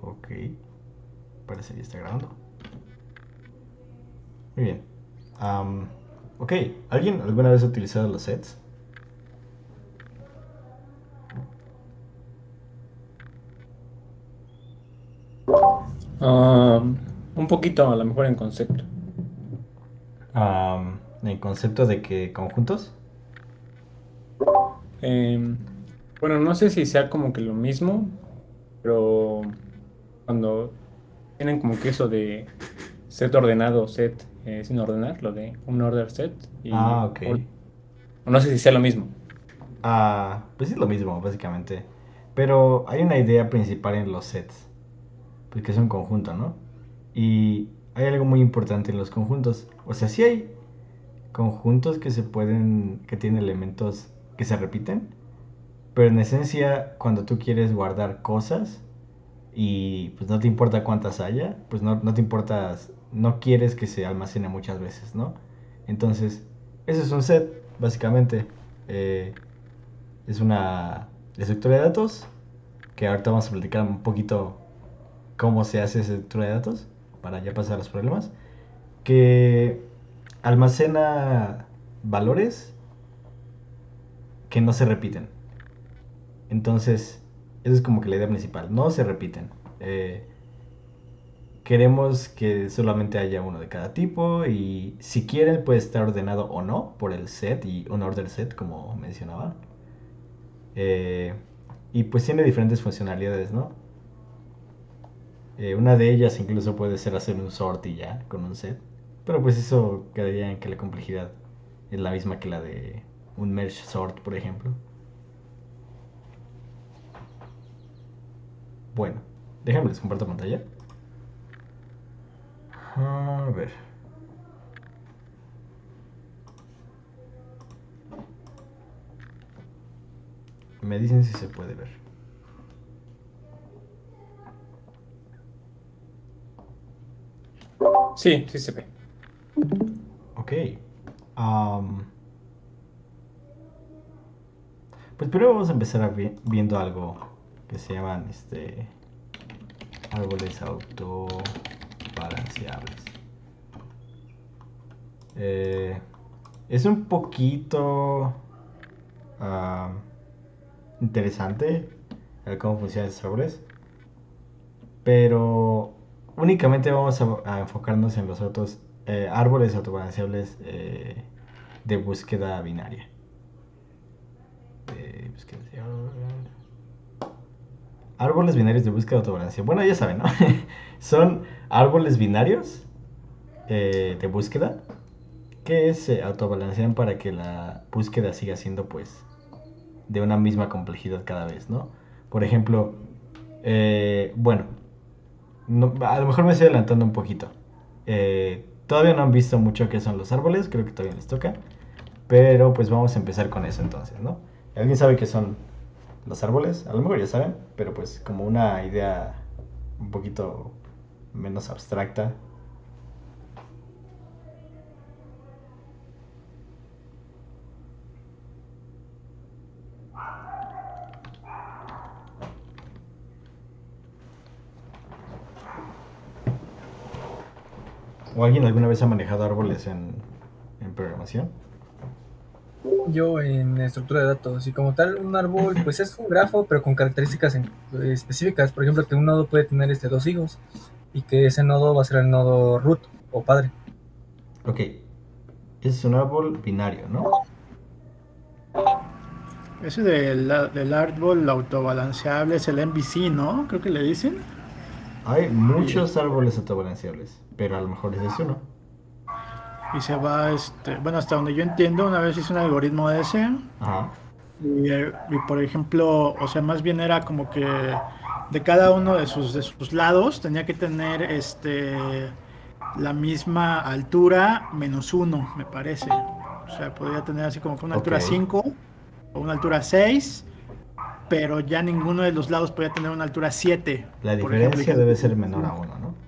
Ok, parece que ya está grabando. Muy bien. Am, ok, ¿alguien alguna vez ha utilizado los sets? Ah, un poquito, a lo mejor en concepto. ¿En concepto de que conjuntos? Em, bueno, no sé si sea como que lo mismo, pero cuando tienen como que eso de set ordenado, set sin ordenar, lo de un order set, Ah, ok. o no sé si sea lo mismo. Pues es lo mismo, básicamente. Pero hay una idea principal en los sets, pues que es un conjunto, ¿no? Y hay algo muy importante en los conjuntos. O sea, sí hay conjuntos que se pueden, que tienen elementos que se repiten, pero en esencia, cuando tú quieres guardar cosas y pues no te importa cuántas haya, pues no te importa, no quieres que se almacene muchas veces, ¿no? Entonces, eso es un set, básicamente. Eh, es una estructura de datos, que ahorita vamos a platicar un poquito cómo se hace esa estructura de datos, para ya pasar a los problemas, que almacena valores que no se repiten. Entonces, eso es como que la idea principal, no se repiten. Eh, Queremos que solamente haya uno de cada tipo y si quieren puede estar ordenado o no por el set y un order set como mencionaba. Eh, y pues tiene diferentes funcionalidades, ¿no? Una de ellas incluso puede ser hacer un sort y ya con un set. Pero pues eso quedaría en que la complejidad es la misma que la de un merge sort, por ejemplo. Bueno, déjenme les comparto pantalla. A ver, me dicen si se puede ver. Sí, sí se ve. Ok. Am, pues primero vamos a empezar viendo algo que se llaman árboles autobalanceables. Eh, es un poquito ah, interesante ver cómo funcionan esos árboles, pero únicamente vamos a enfocarnos en los otros árboles autobalanceables de búsqueda binaria. Búsqueda, árboles binarios de búsqueda autobalanceables. Bueno, ya saben, ¿no? Son árboles binarios de búsqueda que se autobalancean para que la búsqueda siga siendo pues de una misma complejidad cada vez, ¿no? Por ejemplo, bueno, a lo mejor me estoy adelantando un poquito. Todavía no han visto mucho qué son los árboles, creo que todavía les toca, pero pues vamos a empezar con eso entonces, ¿no? ¿Alguien sabe qué son los árboles? A lo mejor ya saben, pero pues como una idea un poquito menos abstracta. ¿O alguien alguna vez ha manejado árboles en programación? Yo en estructura de datos y como tal un árbol pues es un grafo pero con características específicas, por ejemplo que un nodo puede tener dos hijos y que ese nodo va a ser el nodo root o padre. Ok, es un árbol binario, ¿no? Ese del árbol autobalanceable es el MVC, ¿no? Creo que le dicen. Hay Y, muchos árboles autobalanceables, pero a lo mejor ese es uno. y se va, bueno, hasta donde yo entiendo, una vez hice un algoritmo de ese. Ajá. Y por ejemplo, o sea, más bien era como que de cada uno de sus lados tenía que tener la misma altura menos uno, me parece. O sea, podría tener así como que una Ok. altura 5 o una altura 6, pero ya ninguno de los lados podía tener una altura 7, La por ejemplo. diferencia debe ser menor a uno, ¿no?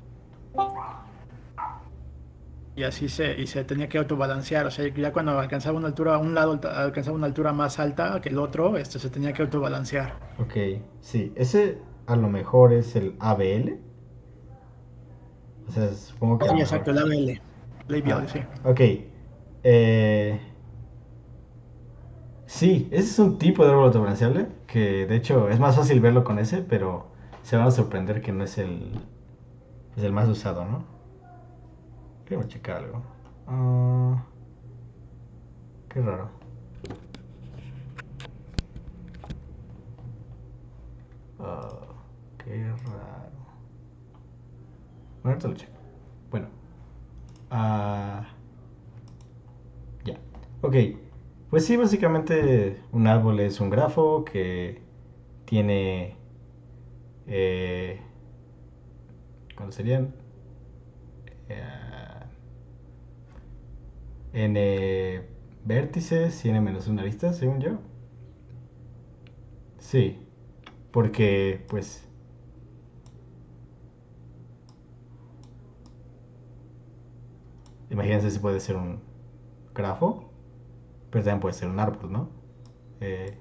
Y así se tenía que autobalancear. O sea, ya cuando alcanzaba una altura, un lado alcanzaba una altura más alta que el otro, se tenía que autobalancear. Ok, sí. Ese a lo mejor es el ABL. O sea, supongo que a Sí, lo mejor. exacto, el ABL. Labial, sí. Ok. Eh, sí, ese es un tipo de árbol autobalanceable que de hecho es más fácil verlo con ese, pero se van a sorprender que no es el más usado, ¿no? Quiero checar algo. Ah, qué raro. Ah, qué raro. Bueno, ahorita lo checo. Bueno. Ah, ya. Ok. Pues sí, básicamente un árbol es un grafo que tiene... ¿Cuándo serían? Eh, n vértices y n menos una arista, según yo. Sí, porque pues imagínense si puede ser un grafo, pero también puede ser un árbol, ¿no? Eh,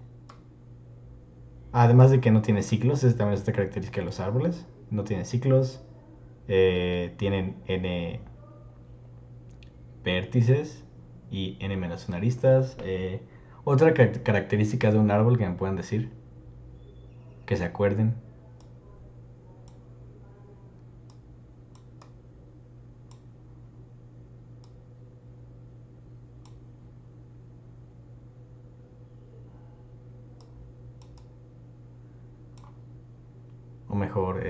Además de que no tiene ciclos, es también esta característica de los árboles. No tienen ciclos, tienen n vértices y n menos una aristas. Otra característica de un árbol que me puedan decir, que se acuerden. O mejor,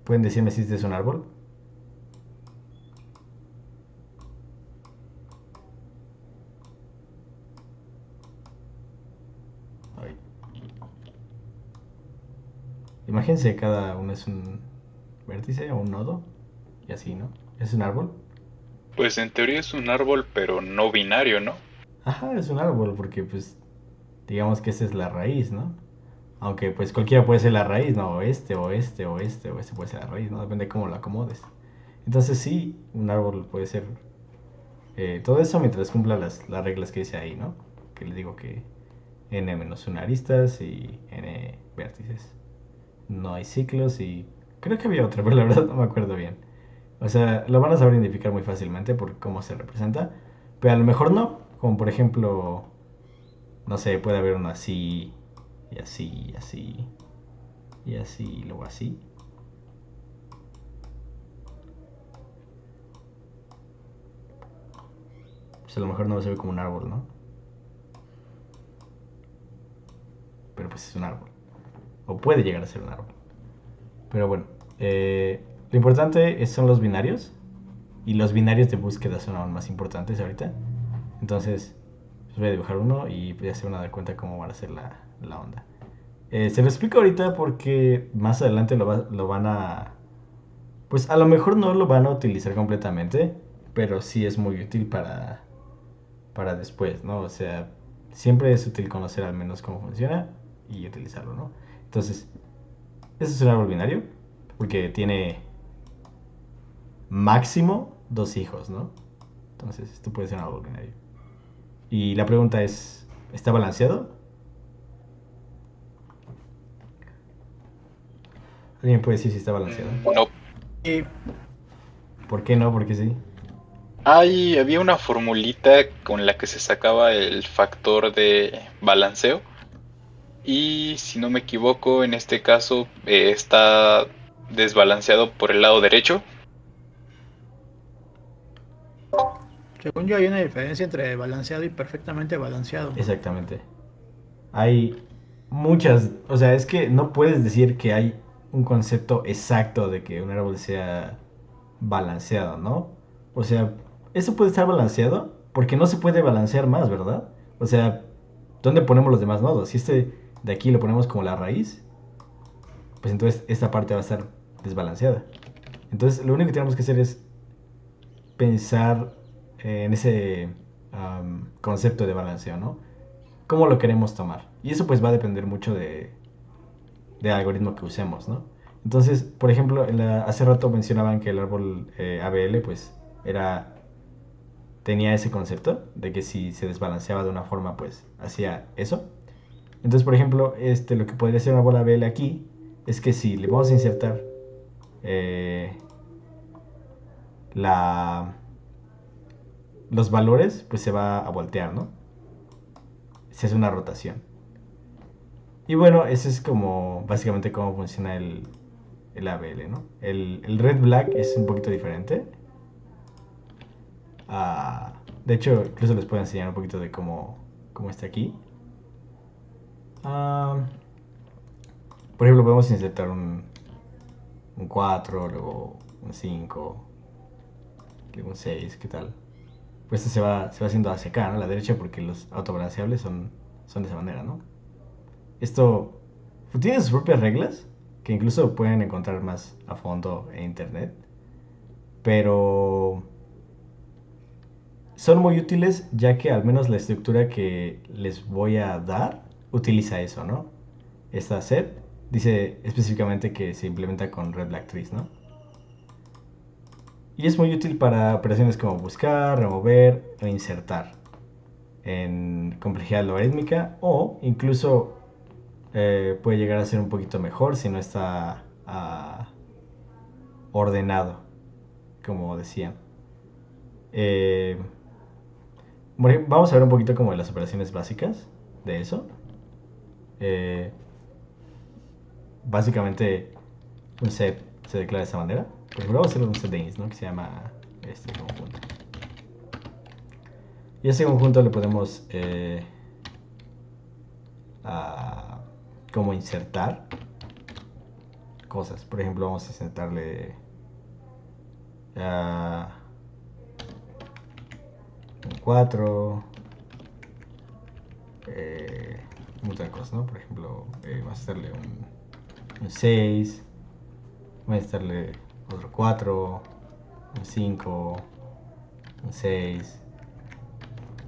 ¿pueden decirme si este es un árbol? Ay. Imagínense, cada uno es un vértice o un nodo. Y así, ¿no? ¿Es un árbol? Pues en teoría es un árbol, pero no binario, ¿no? Ajá, es un árbol porque pues digamos que esa es la raíz, ¿no? Aunque pues cualquiera puede ser la raíz, ¿no? O este, o este, o este, o este puede ser la raíz, ¿no? Depende de cómo lo acomodes. Entonces sí, un árbol puede ser todo eso mientras cumpla las reglas que dice ahí, ¿no? Que les digo que n menos una aristas y n vértices. No hay ciclos y creo que había otra, pero la verdad no me acuerdo bien. O sea, lo van a saber identificar muy fácilmente por cómo se representa, pero a lo mejor no. Como por ejemplo, no sé, puede haber uno así, y así, y así, y así, y luego así. Pues a lo mejor no se ve como un árbol, ¿no? Pero pues es un árbol. O puede llegar a ser un árbol. Pero bueno, lo importante son los binarios. Y los binarios de búsqueda son aún más importantes ahorita. Entonces, pues voy a dibujar uno y ya se van a dar cuenta cómo van a ser la onda. Se lo explico ahorita porque más adelante lo van a... Pues a lo mejor no lo van a utilizar completamente, pero sí es muy útil para después, ¿no? O sea, siempre es útil conocer al menos cómo funciona y utilizarlo, ¿no? Entonces, este es un árbol binario porque tiene máximo dos hijos, ¿no? Entonces, esto puede ser un árbol binario. Y la pregunta es, ¿está balanceado? ¿Alguien puede decir si está balanceado? No. Y ¿Por qué no? Porque sí. Había una formulita con la que se sacaba el factor de balanceo. Y si no me equivoco, en este caso está desbalanceado por el lado derecho. según yo hay una diferencia entre balanceado y perfectamente balanceado. Exactamente. Hay muchas, o sea, es que no puedes decir que hay un concepto exacto de que un árbol sea balanceado, ¿no? O sea, eso puede estar balanceado porque no se puede balancear más, ¿verdad? O sea, ¿dónde ponemos los demás nodos? Si este de aquí lo ponemos como la raíz, pues entonces esta parte va a estar desbalanceada. Entonces, lo único que tenemos que hacer es pensar en ese concepto de balanceo, ¿no? ¿Cómo lo queremos tomar? Y eso pues va a depender mucho del algoritmo que usemos, ¿no? Entonces, por ejemplo, hace rato mencionaban que el árbol ABL pues tenía ese concepto de que si se desbalanceaba de una forma pues hacía eso. Entonces, por ejemplo, lo que podría ser una bola BL aquí es que si le vamos a insertar eh, la, los valores, pues se va a voltear, ¿no? Se hace una rotación. Y bueno, eso es como básicamente cómo funciona el ABL, ¿no? El Red Black es un poquito diferente. De hecho, incluso les puedo enseñar un poquito de cómo está aquí. Por ejemplo, podemos insertar un 4, luego un 5, luego un 6, ¿qué tal? Pues esto se va haciendo hacia acá, ¿no? A la derecha, porque los autobalanceables son de esa manera, ¿no? Esto tiene sus propias reglas, que incluso pueden encontrar más a fondo en internet, pero son muy útiles ya que al menos la estructura que les voy a dar utiliza eso, ¿no? Esta set dice específicamente que se implementa con Red Black Trees, ¿no? Y es muy útil para operaciones como buscar, remover o insertar en complejidad logarítmica, o incluso puede llegar a ser un poquito mejor si no está ordenado, como decían. Eh, Vamos a ver un poquito como de las operaciones básicas de eso. Eh, Básicamente un set se declara de esta manera. Por ejemplo, vamos a hacer un set de ins, ¿no? Que se llama este conjunto. Y a ese conjunto le podemos como insertar cosas. Por ejemplo, vamos a insertarle un 4, un montón de cosas, ¿no? Por ejemplo, vamos a hacerle un 6, vamos a hacerle otro 4, un 5, un 6,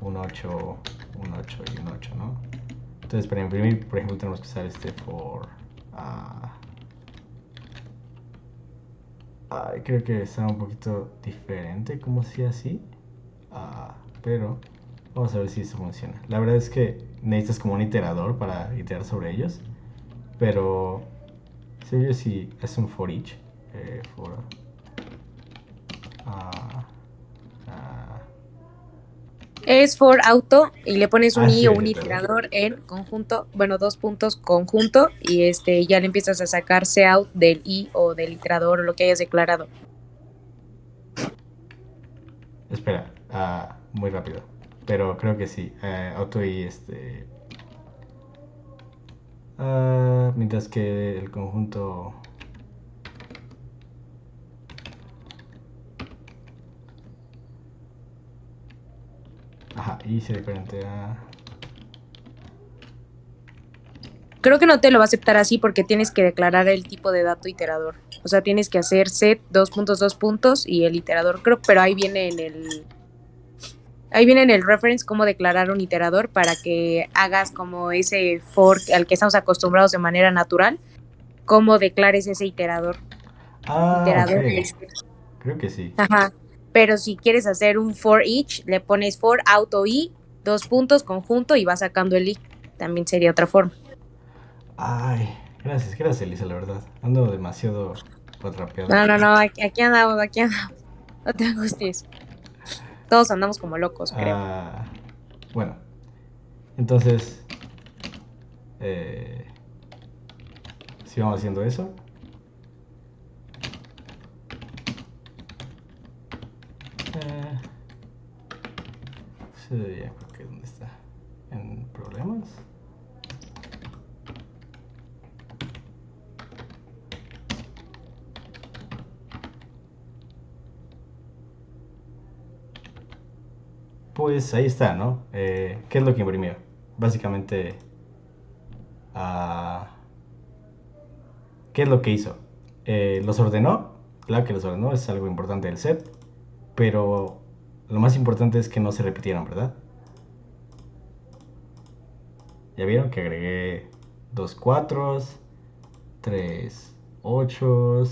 un 8, un 8 y un 8, ¿no? Entonces, para imprimir, por ejemplo, tenemos que usar este for. Creo que está un poquito diferente como si así. Pero vamos a ver si eso funciona. La verdad es que necesitas como un iterador para iterar sobre ellos. Pero según yo si es un for each. For Es for auto y le pones un i sí, o es un cierto, ¿verdad? iterador en conjunto, bueno, dos puntos conjunto y ya le empiezas a sacar out del i o del iterador o lo que hayas declarado. Espera, muy rápido. Pero creo que sí. Auto y mientras que el conjunto. Ajá, y se diferente a. Creo que no te lo va a aceptar así porque tienes que declarar el tipo de dato iterador. O sea, tienes que hacer set dos puntos y el iterador, creo, pero ahí viene en el reference cómo declarar un iterador para que hagas como ese for al que estamos acostumbrados de manera natural, cómo declares ese iterador. Ok. Creo que sí. Ajá. Pero si quieres hacer un for each, le pones for auto i, dos puntos conjunto y vas sacando el i. También sería otra forma. Ay, gracias Elisa, la verdad. Ando demasiado atrapeado. No, aquí andamos. No te angusties. Todos andamos como locos, creo. Bueno, entonces, si vamos haciendo eso. Ya creo que dónde está. En problemas. Pues ahí está, ¿no? ¿Qué es lo que imprimió? Básicamente, ¿qué es lo que hizo? Los ordenó. Claro que los ordenó, es algo importante del set. Pero lo más importante es que no se repitieron, ¿verdad? Ya vieron que agregué 2 4, 3 8.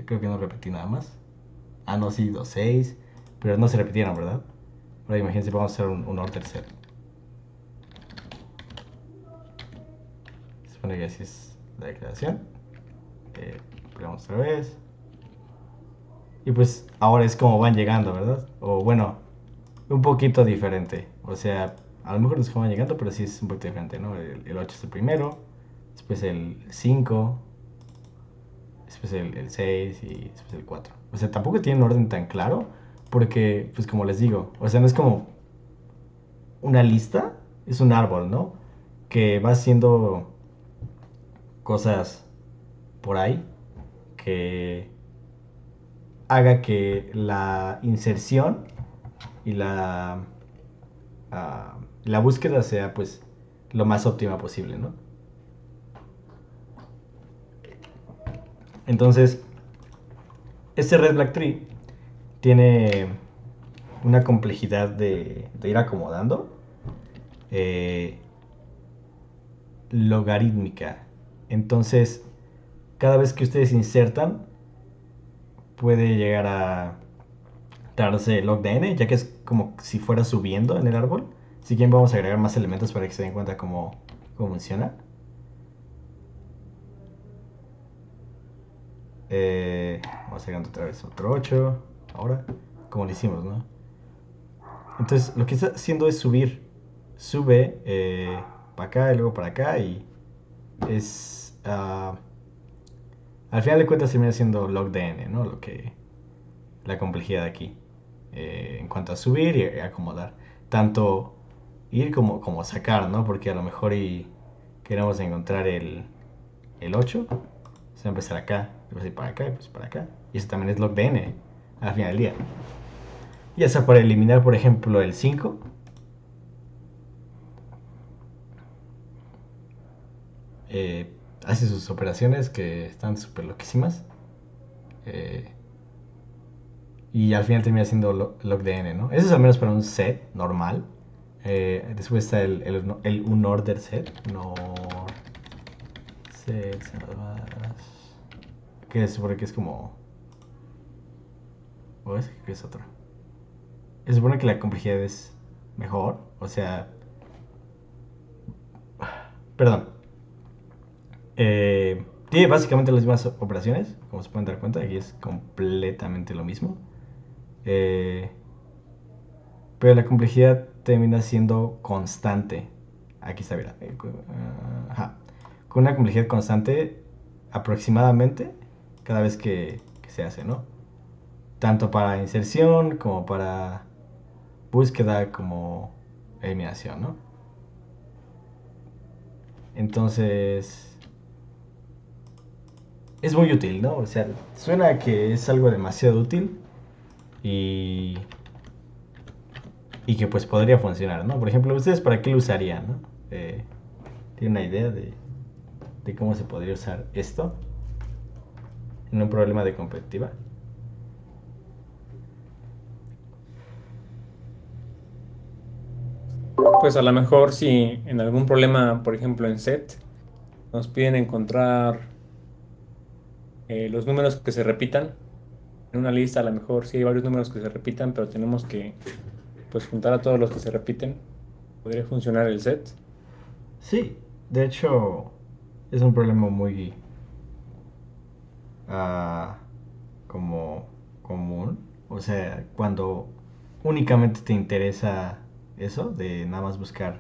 Creo que no repetí nada más. No, sí, 2 6. Pero no se repitieron, ¿verdad? Ahora imagínense, vamos a hacer un order set. supone que así es la declaración. Probamos otra vez. Y pues ahora es como van llegando, ¿verdad? O bueno, un poquito diferente. O sea, a lo mejor no es como van llegando, pero sí es un poquito diferente, ¿no? El 8 es el primero, después el 5, después el 6 y después el 4. O sea, tampoco tiene un orden tan claro, porque, pues como les digo, o sea, no es como una lista, es un árbol, ¿no? Que va haciendo cosas por ahí que haga que la inserción y la búsqueda sea pues lo más óptima posible, ¿no? Entonces, este Red Black Tree tiene una complejidad de ir acomodando eh, logarítmica. Entonces, cada vez que ustedes insertan, puede llegar a darse log de n, ya que es como si fuera subiendo en el árbol. Si quieren, vamos a agregar más elementos para que se den cuenta cómo funciona. Vamos agregando otra vez otro 8. Ahora, como lo hicimos, ¿no? Entonces, lo que está haciendo es subir. Sube para acá y luego para acá. Y es. Al final de cuentas, termina siendo log de n, ¿no? La complejidad aquí. En cuanto a subir y acomodar. Tanto ir como sacar, ¿no? Porque a lo mejor queremos encontrar el 8. Se va a empezar acá, después ir para acá y pues para acá. Y eso también es log de n al final del día. Ya sea para eliminar, por ejemplo, el 5. Hace sus operaciones que están súper loquísimas. Y al final termina siendo log de n, ¿no? Eso es al menos para un set normal. Después está el unorder set. No. Set salvadas. Que se supone que es como. ¿O es que es otro? Se supone que la complejidad es mejor. O sea. Perdón. Tiene básicamente las mismas operaciones. Como se pueden dar cuenta. Aquí es completamente lo mismo. Pero la complejidad termina siendo constante. Aquí está, mira. Con una complejidad constante aproximadamente cada vez que se hace, ¿no? Tanto para inserción como para búsqueda como eliminación, ¿no? Entonces es muy útil, ¿no? O sea, suena que es algo demasiado útil y que pues podría funcionar, ¿no? Por ejemplo, ¿ustedes para qué lo usarían, no? ¿Tienen una idea de cómo se podría usar esto en un problema de competitiva? Pues a lo mejor si en algún problema, por ejemplo en set, nos piden encontrar los números que se repitan en una lista, a lo mejor sí hay varios números que se repitan, pero tenemos que pues juntar a todos los que se repiten. ¿Podría funcionar el set? Sí, de hecho es un problema muy como común. O sea, cuando únicamente te interesa eso, de nada más buscar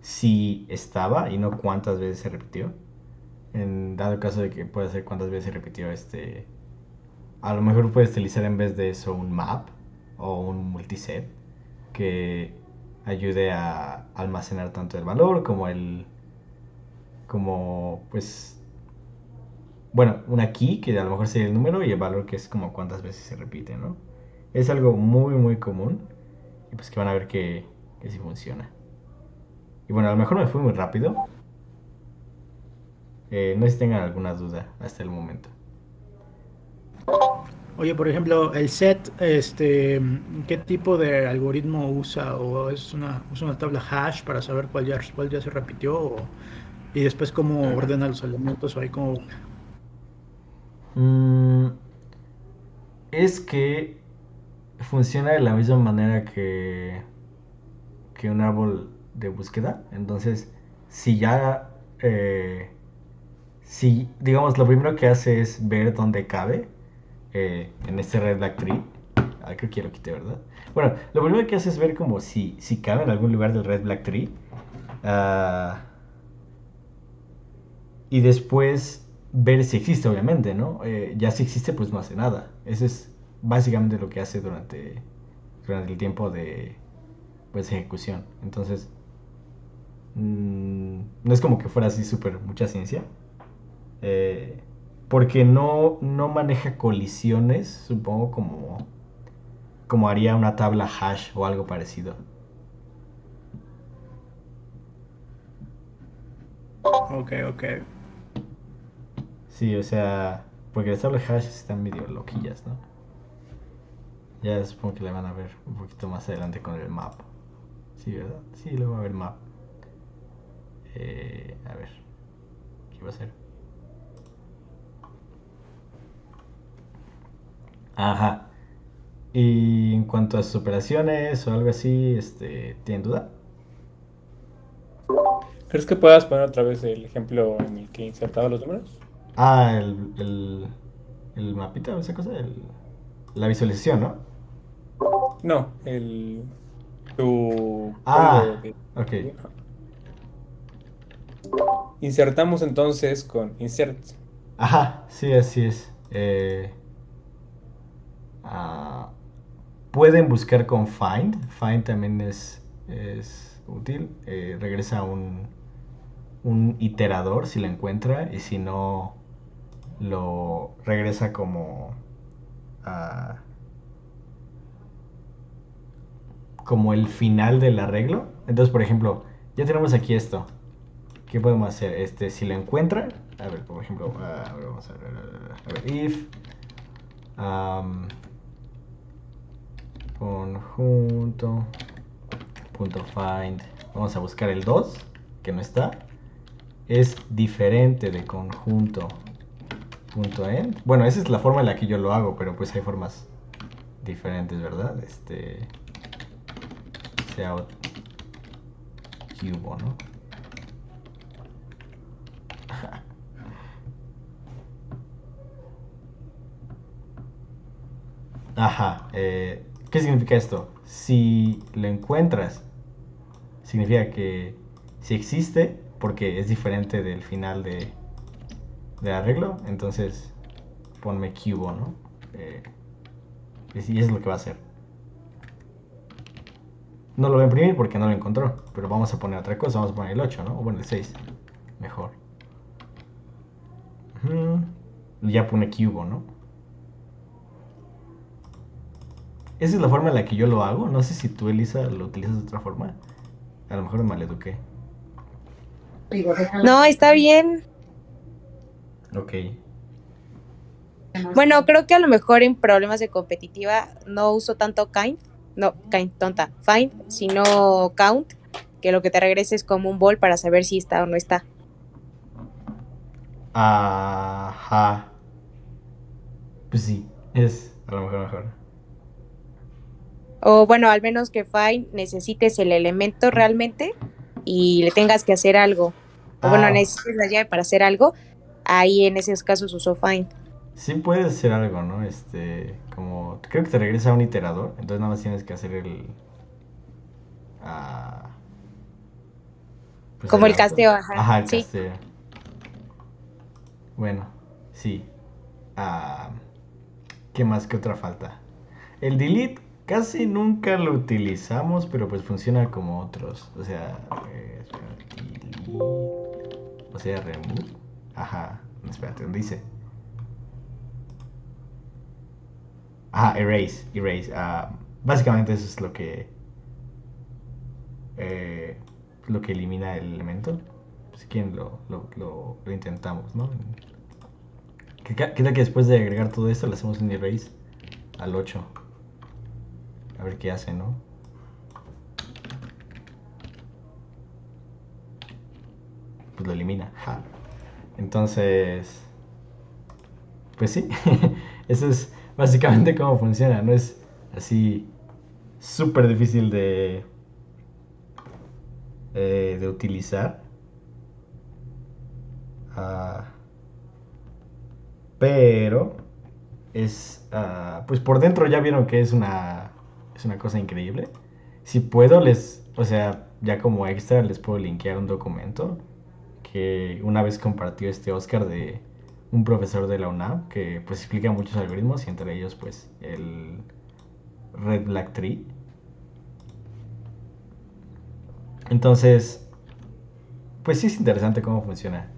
si estaba y no cuántas veces se repitió. En dado caso de que pueda ser cuántas veces se repitió a lo mejor puedes utilizar en vez de eso un map o un multiset que ayude a almacenar tanto el valor como pues bueno, una key que a lo mejor sería el número y el valor que es como cuántas veces se repite, ¿no? Es algo muy muy común y pues que van a ver que sí funciona. Y bueno, a lo mejor me fui muy rápido. No sé si tengan alguna duda hasta el momento. Oye, por ejemplo, el set, ¿qué tipo de algoritmo usa? ¿O usa una tabla hash para saber cuál ya se repitió? Y después cómo ordena los elementos o ahí cómo... Mm, es que funciona de la misma manera que un árbol de búsqueda. Entonces, si ya, si, digamos, lo primero que hace es ver dónde cabe en este Red Black Tree. Ah, creo que ya lo quité, ¿verdad? Bueno, lo primero que hace es ver como si cabe en algún lugar del Red Black Tree. ah, y después ver si existe, obviamente, ¿no? Ya si existe, pues no hace nada. Eso es básicamente lo que hace durante el tiempo de pues, ejecución. Entonces, no es como que fuera así súper mucha ciencia. eh, Porque no maneja colisiones, supongo, como haría una tabla hash o algo parecido. Ok, ok. Sí, o sea, porque las tablas hash están medio loquillas, ¿no? Ya supongo que le van a ver un poquito más adelante con el map. Sí, ¿verdad? Sí, luego va a ver map. A ver, ¿qué va a ser? Ajá. Y en cuanto a sus operaciones o algo así, ¿tienen duda? ¿Crees que puedas poner otra vez el ejemplo en el que insertaba los números? Ah, el mapita o esa cosa, la visualización, ¿no? No, tu código Ah, de... ok. Ajá. Insertamos entonces con insert. Ajá, sí, así es. Ah, pueden buscar con find. Find también es útil. Regresa un iterador si lo encuentra y si no, lo regresa ah, como el final del arreglo. Entonces, por ejemplo, ya tenemos aquí esto. ¿Qué podemos hacer? Si lo encuentra, a ver, por ejemplo, vamos a ver, if conjunto punto find, vamos a buscar el 2 que no está, es diferente de conjunto punto end. Bueno, esa es la forma en la que yo lo hago, pero pues hay formas diferentes, ¿verdad? Sea cubo, ¿no? Ajá. ¿Qué significa esto? Si lo encuentras, significa que si existe, porque es diferente del final de arreglo, entonces ponme cubo, ¿no? Y eso es lo que va a hacer. No lo voy a imprimir porque no lo encontró, pero vamos a poner otra cosa, vamos a poner el 8, ¿no? O bueno, el 6, mejor. Ya pone cubo, ¿no? Esa es la forma en la que yo lo hago. No sé si tú, Elisa, lo utilizas de otra forma. A lo mejor me maleduqué. No, está bien. Ok. Bueno, creo que a lo mejor en problemas de competitiva no uso tanto kind, tonta, find, sino count, que lo que te regrese es como un bol para saber si está o no está. Ajá. Pues sí, es a lo mejor. O bueno, al menos que find necesites el elemento realmente y le tengas que hacer algo. O bueno, Ah, necesites la llave para hacer algo. Ahí en esos casos uso find. sí puede ser algo, ¿no? Como, creo que te regresa a un iterador, entonces nada más tienes que hacer ah, pues Como el el auto. casteo, ajá. Ajá, el Sí. casteo. Bueno, sí. Ah, ¿Qué más? ¿Qué otra falta? El delete casi nunca lo utilizamos, pero pues funciona como otros. O sea, delete. O sea, remove. Ajá, espérate, ¿dónde dice? Ajá, erase. Básicamente eso es eh, lo que elimina el elemento. Si quieren lo intentamos, ¿no? ¿Qué tal que después de agregar todo esto le hacemos un erase al 8? A ver qué hace, ¿no? Pues lo elimina. Ja. Entonces, pues sí, eso es básicamente cómo funciona. No es así súper difícil de utilizar. Ah, pero pues por dentro ya vieron que es una cosa increíble. Si puedo o sea, ya como extra les puedo linkear un documento que una vez compartió este Oscar de un profesor de la UNAM que pues explica muchos algoritmos y entre ellos pues el Red Black Tree. Entonces, pues sí es interesante cómo funciona.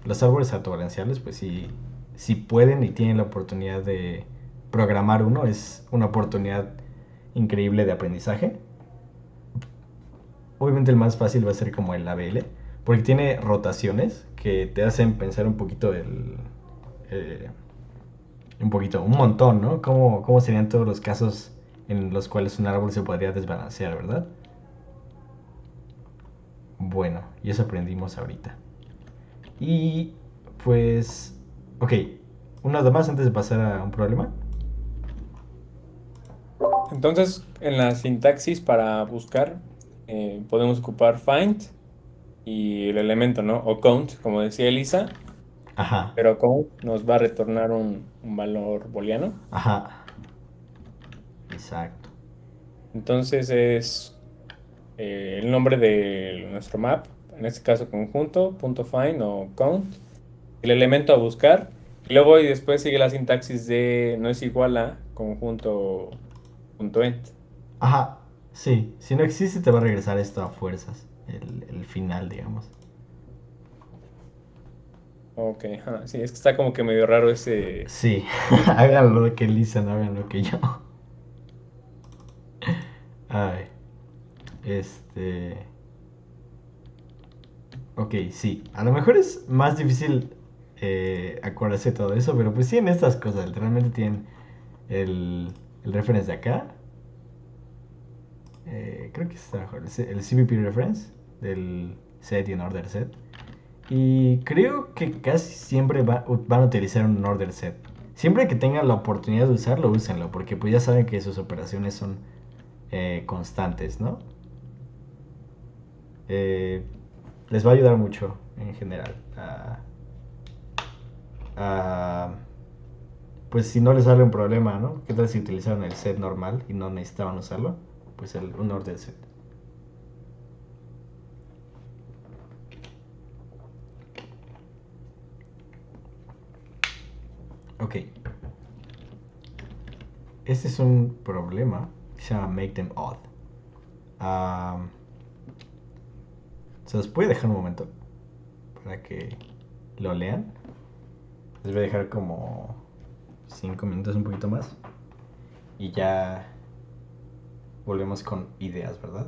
Los árboles autobalanceables, pues sí, si pueden y tienen la oportunidad de programar uno, es una oportunidad increíble de aprendizaje. Obviamente el más fácil va a ser como el ABL, porque tiene rotaciones que te hacen pensar un poquito eh, un montón, ¿no? ¿Cómo serían todos los casos en los cuales un árbol se podría desbalancear, ¿verdad? Bueno, y eso aprendimos ahorita. Y pues, ok, una más antes de pasar a un problema. Entonces, en la sintaxis para buscar, podemos ocupar find y el elemento, ¿no? O count, como decía Elisa, Ajá, pero count nos va a retornar un valor booleano. ajá, exacto. Entonces es el nombre de nuestro map, en este caso conjunto, punto find o count, el elemento a buscar, y luego y después sigue la sintaxis de no es igual a conjunto punto end. Ajá, sí, si no existe te va a regresar esto a fuerzas, el final, digamos. Ok, ajá, sí, es que está como que medio raro ese. Sí, hagan lo que Lisa, no hagan lo que yo. Ay, este... Ok, sí, a lo mejor es más difícil acordarse de todo eso, pero pues tienen estas cosas, realmente tienen el, el reference de acá. Creo que está mejor, el CVP reference del set y un order set. Y creo que casi siempre van a utilizar un order set. Siempre que tengan la oportunidad de usarlo, úsenlo, porque pues ya saben que sus operaciones son constantes, ¿no? Eh, Les va a ayudar mucho en general a, pues si no les sale un problema, ¿no? ¿Qué tal si utilizaron el set normal y no necesitaban usarlo? Pues un order set. Ok, este es un problema que se llama make them odd. Ah, se los puede dejar un momento para que lo lean. Les voy a dejar como 5 minutos, un poquito más. Y ya volvemos con ideas, ¿verdad?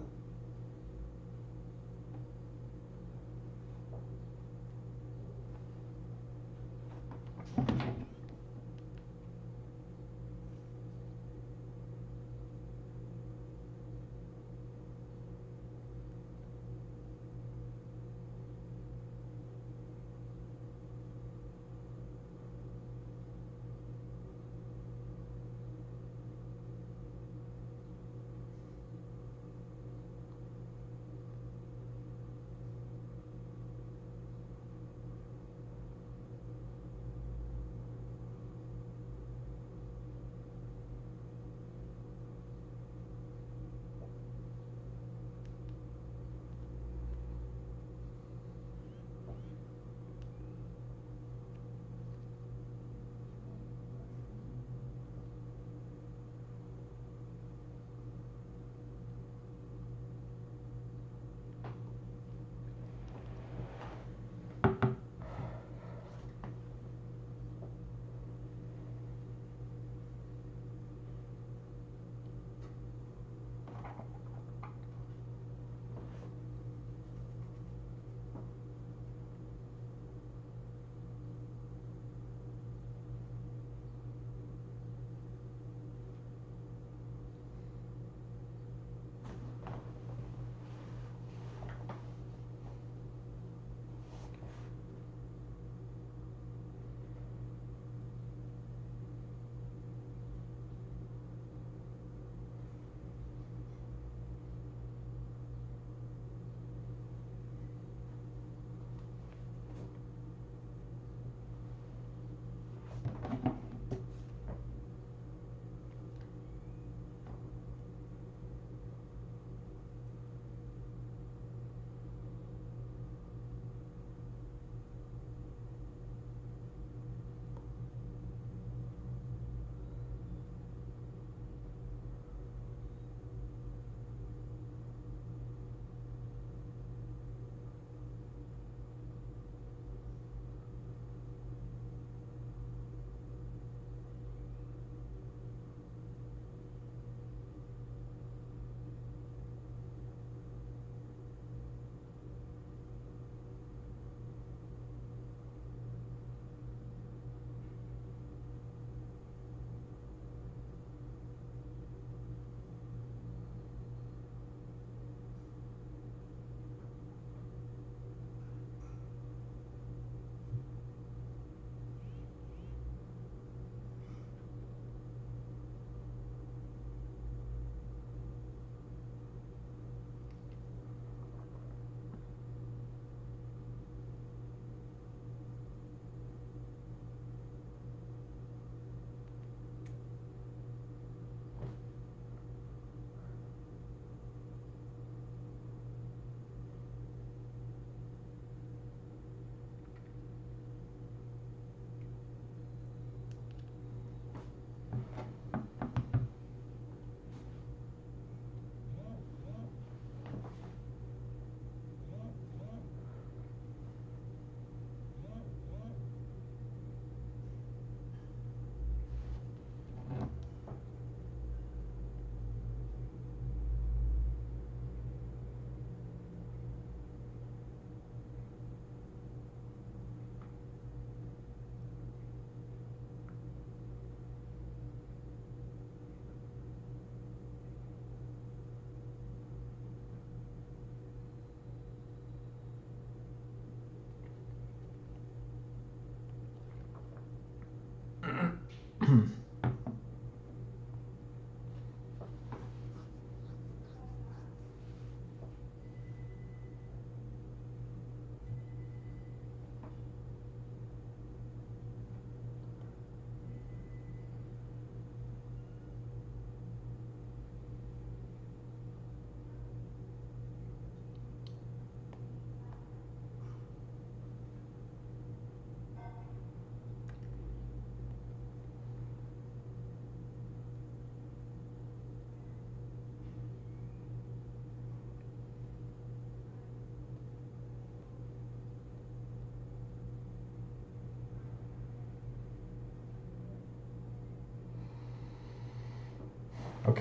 Ok,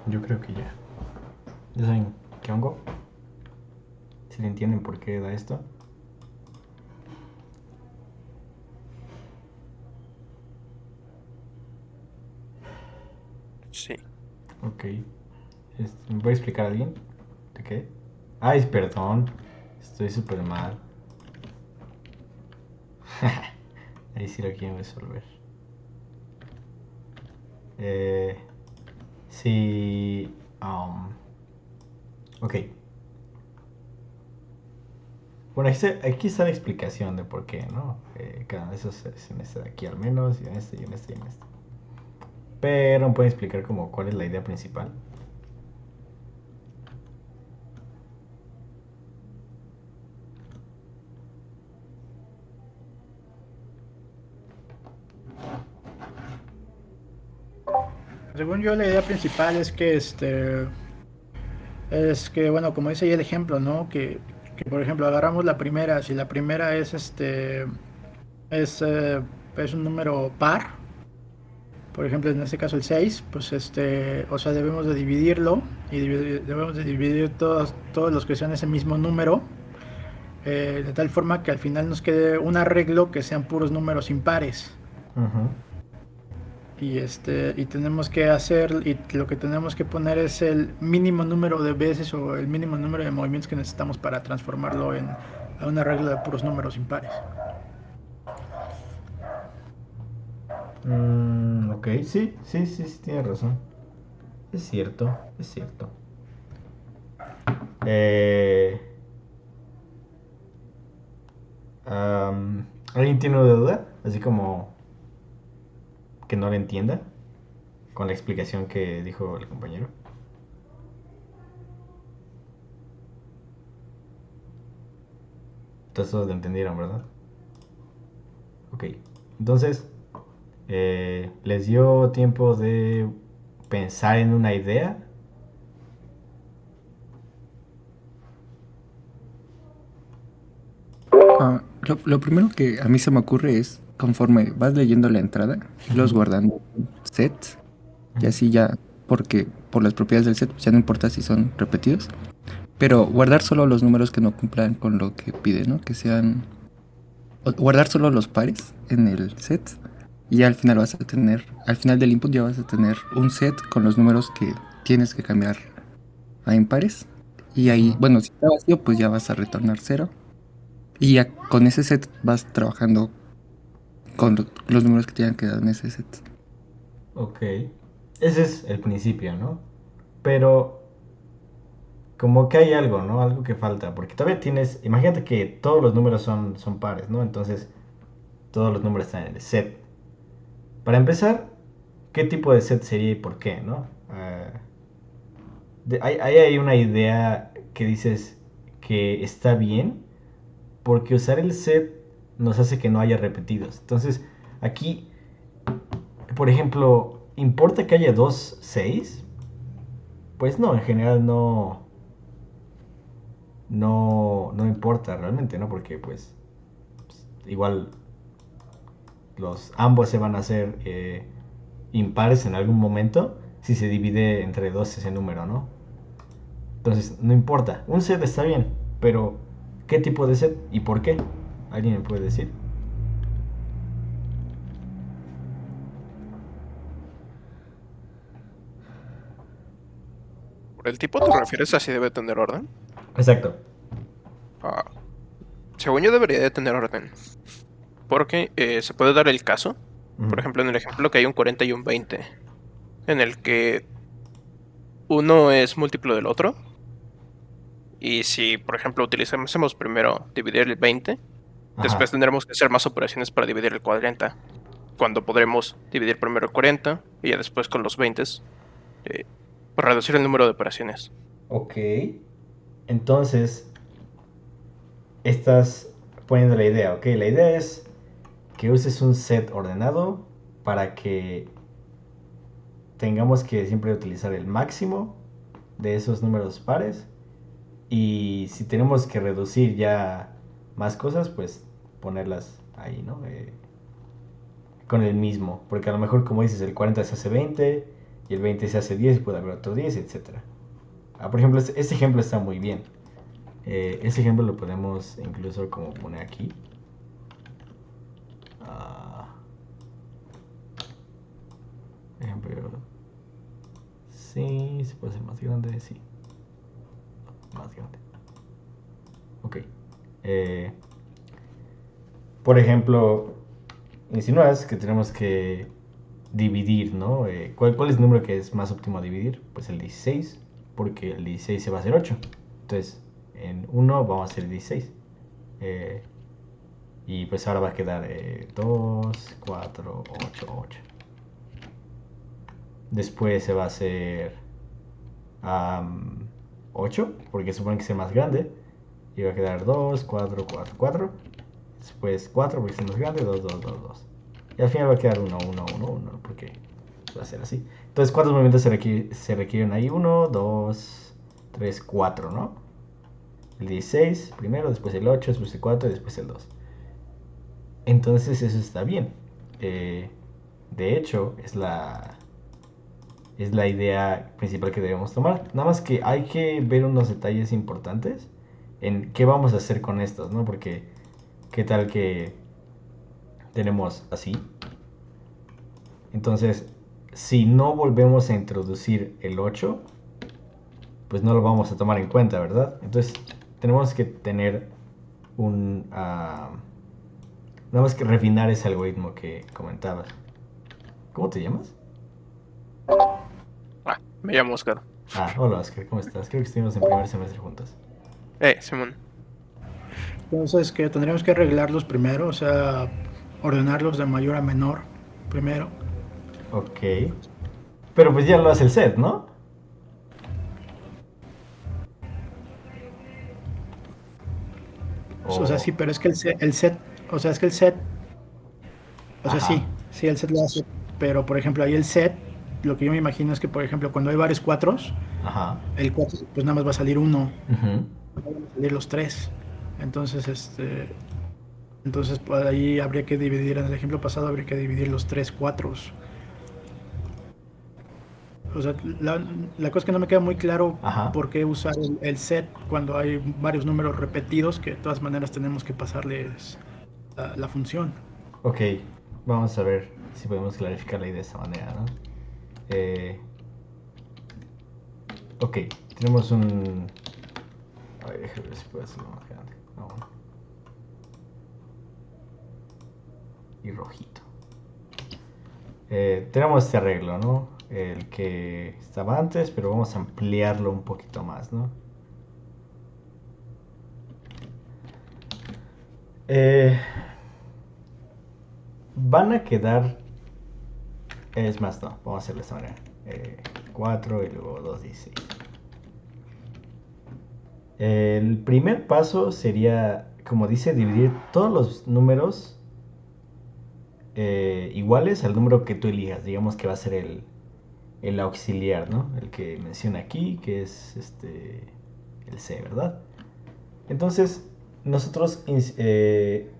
yo creo que ya. ¿Ya saben qué hongo? ¿Si le entienden por qué da esto? Sí. Ok. ¿Me puede explicar alguien? ¿De qué? Ay, perdón. Estoy súper mal. Ahí sí lo quieren resolver. Eh, sí. Ok. Bueno, aquí está la explicación de por qué, ¿no? Cada uno de esos es en este de aquí al menos, y en este, y en este, y en este. Pero ¿me pueden explicar como cuál es la idea principal? Según yo, la idea principal es que, bueno, como dice ahí el ejemplo, ¿no? Que, por ejemplo, agarramos la primera, si la primera es, eh, es un número par, por ejemplo, en este caso el 6, pues o sea, debemos de dividirlo y debemos de dividir todos los que sean ese mismo número, de tal forma que al final nos quede un arreglo que sean puros números impares. Ujú. Y tenemos que hacer, y lo que tenemos que poner es el mínimo número de veces o el mínimo número de movimientos que necesitamos para transformarlo a una regla de puros números impares. Ok, sí, sí, sí, sí, tiene razón. Es cierto, es cierto. Eh, ¿Alguien tiene una duda? Así como que no le entienda con la explicación que dijo el compañero. Entonces todos lo entendieron, ¿verdad? Ok, entonces les dio tiempo de pensar en una idea. Lo primero que a mí se me ocurre es, conforme vas leyendo la entrada, irlos Ujú. guardando en sets, y Ujú. así ya, porque por las propiedades del set, pues ya no importa si son repetidos, pero guardar solo los números que no cumplan con lo que pide, ¿no? Que sean, guardar solo los pares en el set, y ya al final vas a tener, al final del input ya vas a tener un set con los números que tienes que cambiar a impares, y ahí, Ujú. bueno, si está vacío, pues ya vas a retornar cero. Y ya con ese set vas trabajando con los números que te hayan quedado en ese set. Ok, ese es el principio, ¿no? Pero como que hay algo, ¿no? Algo que falta, porque todavía tienes, imagínate que todos los números son pares, ¿no? Entonces todos los números están en el set. Para empezar, ¿qué tipo de set sería y por qué, no? Hay una idea que dices que está bien, porque usar el set nos hace que no haya repetidos. Entonces, aquí, por ejemplo, ¿importa que haya dos 6? Pues no, en general no importa realmente, ¿no? Porque pues igual ambos se van a hacer impares en algún momento si se divide entre dos ese número, ¿no? Entonces, no importa. Un set está bien, pero ¿qué tipo de set y por qué? ¿Alguien me puede decir? ¿Por el tipo te refieres a si debe tener orden? Exacto. Ah, según yo debería de tener orden. Porque se puede dar el caso, por Ujú. ejemplo, en el ejemplo que hay un 40 y un 20, en el que uno es múltiplo del otro. Y si, por ejemplo, utilizamos primero dividir el 20, después Ajá. tendremos que hacer más operaciones para dividir el 40, cuando podremos dividir primero el 40 y ya después con los 20 reducir el número de operaciones. Ok. Entonces, estás poniendo la idea, ¿ok? La idea es que uses un set ordenado para que tengamos que siempre utilizar el máximo de esos números pares. Y si tenemos que reducir ya más cosas, pues ponerlas ahí, ¿no? Con el mismo. Porque a lo mejor, como dices, el 40 se hace 20 y el 20 se hace 10 y puede haber otro 10, etc. Por ejemplo, este ejemplo está muy bien. Ese ejemplo lo podemos incluso como poner aquí. Ejemplo, sí, se puede hacer más grande, sí. Más grande. Ok. Por ejemplo, insinúas que tenemos que dividir, ¿no? ¿Cuál es el número que es más óptimo a dividir? Pues el 16, porque el 16 se va a hacer 8. Entonces, en 1 vamos a hacer 16. Y pues ahora va a quedar 2, 4, 8, 8. Después se va a hacer 8, porque supone que es más grande. Y va a quedar 2, 4, 4, 4. Después 4, porque es más grande. 2, 2, 2, 2. Y al final va a quedar 1, 1, 1, 1, porque va a ser así. Entonces, ¿cuántos movimientos se requieren ahí? 1, 2, 3, 4, ¿no? El 16 primero, después el 8, después el 4 y después el 2. Entonces eso está bien. De hecho, es la idea principal que debemos tomar. Nada más que hay que ver unos detalles importantes en qué vamos a hacer con estos, ¿no? Porque qué tal que tenemos así. Entonces, si no volvemos a introducir el 8, pues no lo vamos a tomar en cuenta, ¿verdad? Entonces, tenemos que tener nada más que refinar ese algoritmo que comentabas. ¿Cómo te llamas? Me llamo Oscar. Hola Oscar, ¿cómo estás? Creo que estuvimos en primer semestre juntos. Simón. Entonces, que tendríamos que arreglarlos primero, o sea, ordenarlos de mayor a menor primero. Ok. Pero pues ya lo hace el set, ¿no? O sea, sí, pero es que el set, o sea, Ajá. sí, el set lo hace, pero por ejemplo, ahí el set, lo que yo me imagino es que, por ejemplo, cuando hay varios cuatros, Ajá. el 4, pues nada más va a salir uno, Ujú. no van a salir los tres. Entonces, entonces por ahí habría que dividir, en el ejemplo pasado habría que dividir los tres cuatros. O sea, la cosa es que no me queda muy claro Ajá. por qué usar el set cuando hay varios números repetidos que de todas maneras tenemos que pasarles la función. Ok, vamos a ver si podemos clarificar la idea de esta manera, ¿no? Ok, tenemos un... A ver, déjame ver si puedo hacerlo más grande. No. Y rojito. Tenemos este arreglo, ¿no? El que estaba antes, pero vamos a ampliarlo un poquito más, ¿no? Van a quedar... Es más, no, vamos a hacerlo de esta manera. 4 y luego 2, 16. El primer paso sería, como dice, dividir todos los números iguales al número que tú elijas. Digamos que va a ser el auxiliar, ¿no? El que menciona aquí, que es el C, ¿verdad? Entonces, nosotros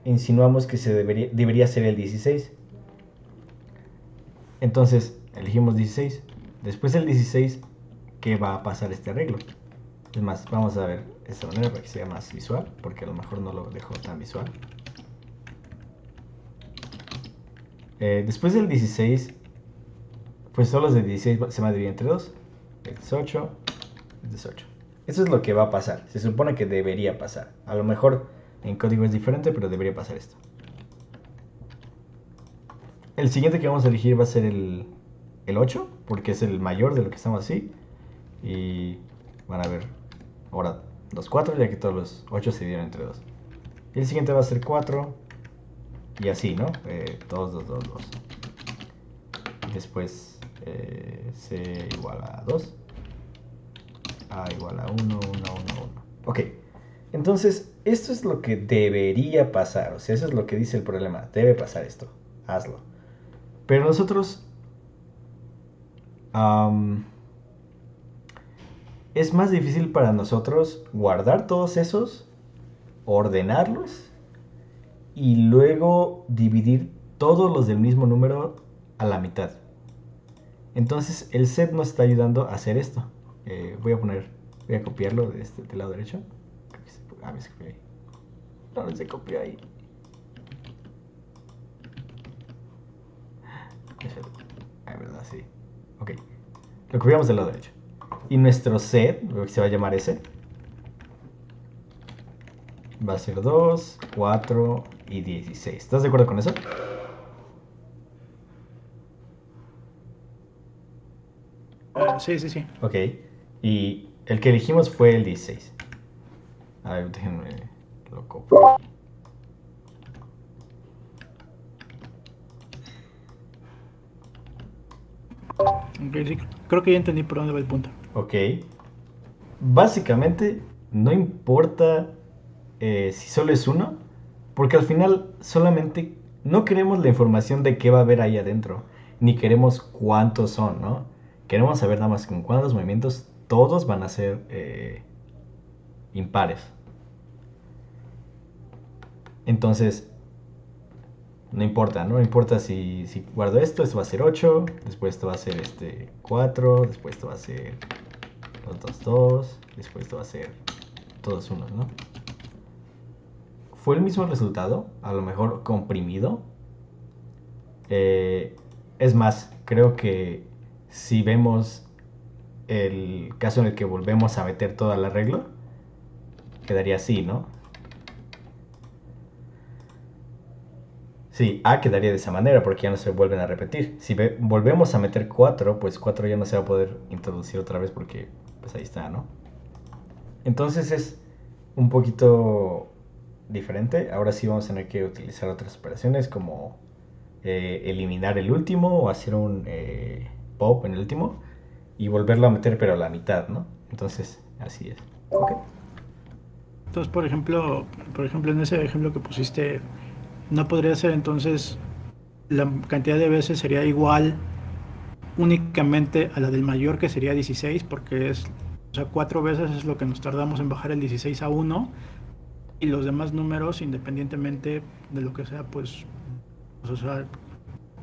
insinuamos que debería ser el 16. Entonces, elegimos 16. Después del 16, ¿qué va a pasar este arreglo? Es más, vamos a ver de esta manera para que sea más visual, porque a lo mejor no lo dejo tan visual. Después del 16, pues solo los de 16 se van a dividir entre 2. El 18, el 18. Eso es lo que va a pasar. Se supone que debería pasar. A lo mejor en código es diferente, pero debería pasar esto. El siguiente que vamos a elegir va a ser el 8, porque es el mayor de lo que estamos así. Y van a ver ahora los 4, ya que todos los 8 se dividen entre 2. Y el siguiente va a ser 4. Y así, ¿no? 2, 2, 2, 2. Y después C igual a 2. A igual a 1, 1, 1, 1. Ok. Entonces, esto es lo que debería pasar. O sea, eso es lo que dice el problema. Debe pasar esto. Hazlo. Pero nosotros... es más difícil para nosotros guardar todos esos, ordenarlos y luego dividir todos los del mismo número a la mitad. Entonces el set nos está ayudando a hacer esto. Voy a copiarlo del lado derecho. A ver si copió ahí. No se copió ahí. Verdad, sí. Ok. Lo copiamos del lado derecho. Y nuestro set, lo que se va a llamar ese, va a ser 2, 4 y 16. ¿Estás de acuerdo con eso? Sí. Ok. Y el que elegimos fue el 16. A ver, déjenme lo copio. Okay, sí, creo que ya entendí por dónde va el punto. Ok. Básicamente, no importa si solo es uno, porque al final solamente no queremos la información de qué va a haber ahí adentro, ni queremos cuántos son, ¿no? Queremos saber nada más con cuántos movimientos todos van a ser impares. Entonces, no importa, ¿no? No importa si guardo esto va a ser 8, después esto va a ser 4, después esto va a ser los 2, después esto va a ser todos unos, ¿no? Fue el mismo resultado, a lo mejor comprimido. Es más, creo que si vemos el caso en el que volvemos a meter todo el arreglo, quedaría así, ¿no? Sí, A quedaría de esa manera porque ya no se vuelven a repetir. Si volvemos a meter 4, pues 4 ya no se va a poder introducir otra vez porque pues ahí está, ¿no? Entonces es un poquito diferente. Ahora sí vamos a tener que utilizar otras operaciones como eliminar el último o hacer un pop en el último y volverlo a meter pero a la mitad, ¿no? Entonces así es. Okay. Entonces, por ejemplo, en ese ejemplo que pusiste, no podría ser entonces la cantidad de veces sería igual únicamente a la del mayor, que sería 16, porque es, o sea, 4 veces es lo que nos tardamos en bajar el 16 a 1, y los demás números, independientemente de lo que sea, pues o sea,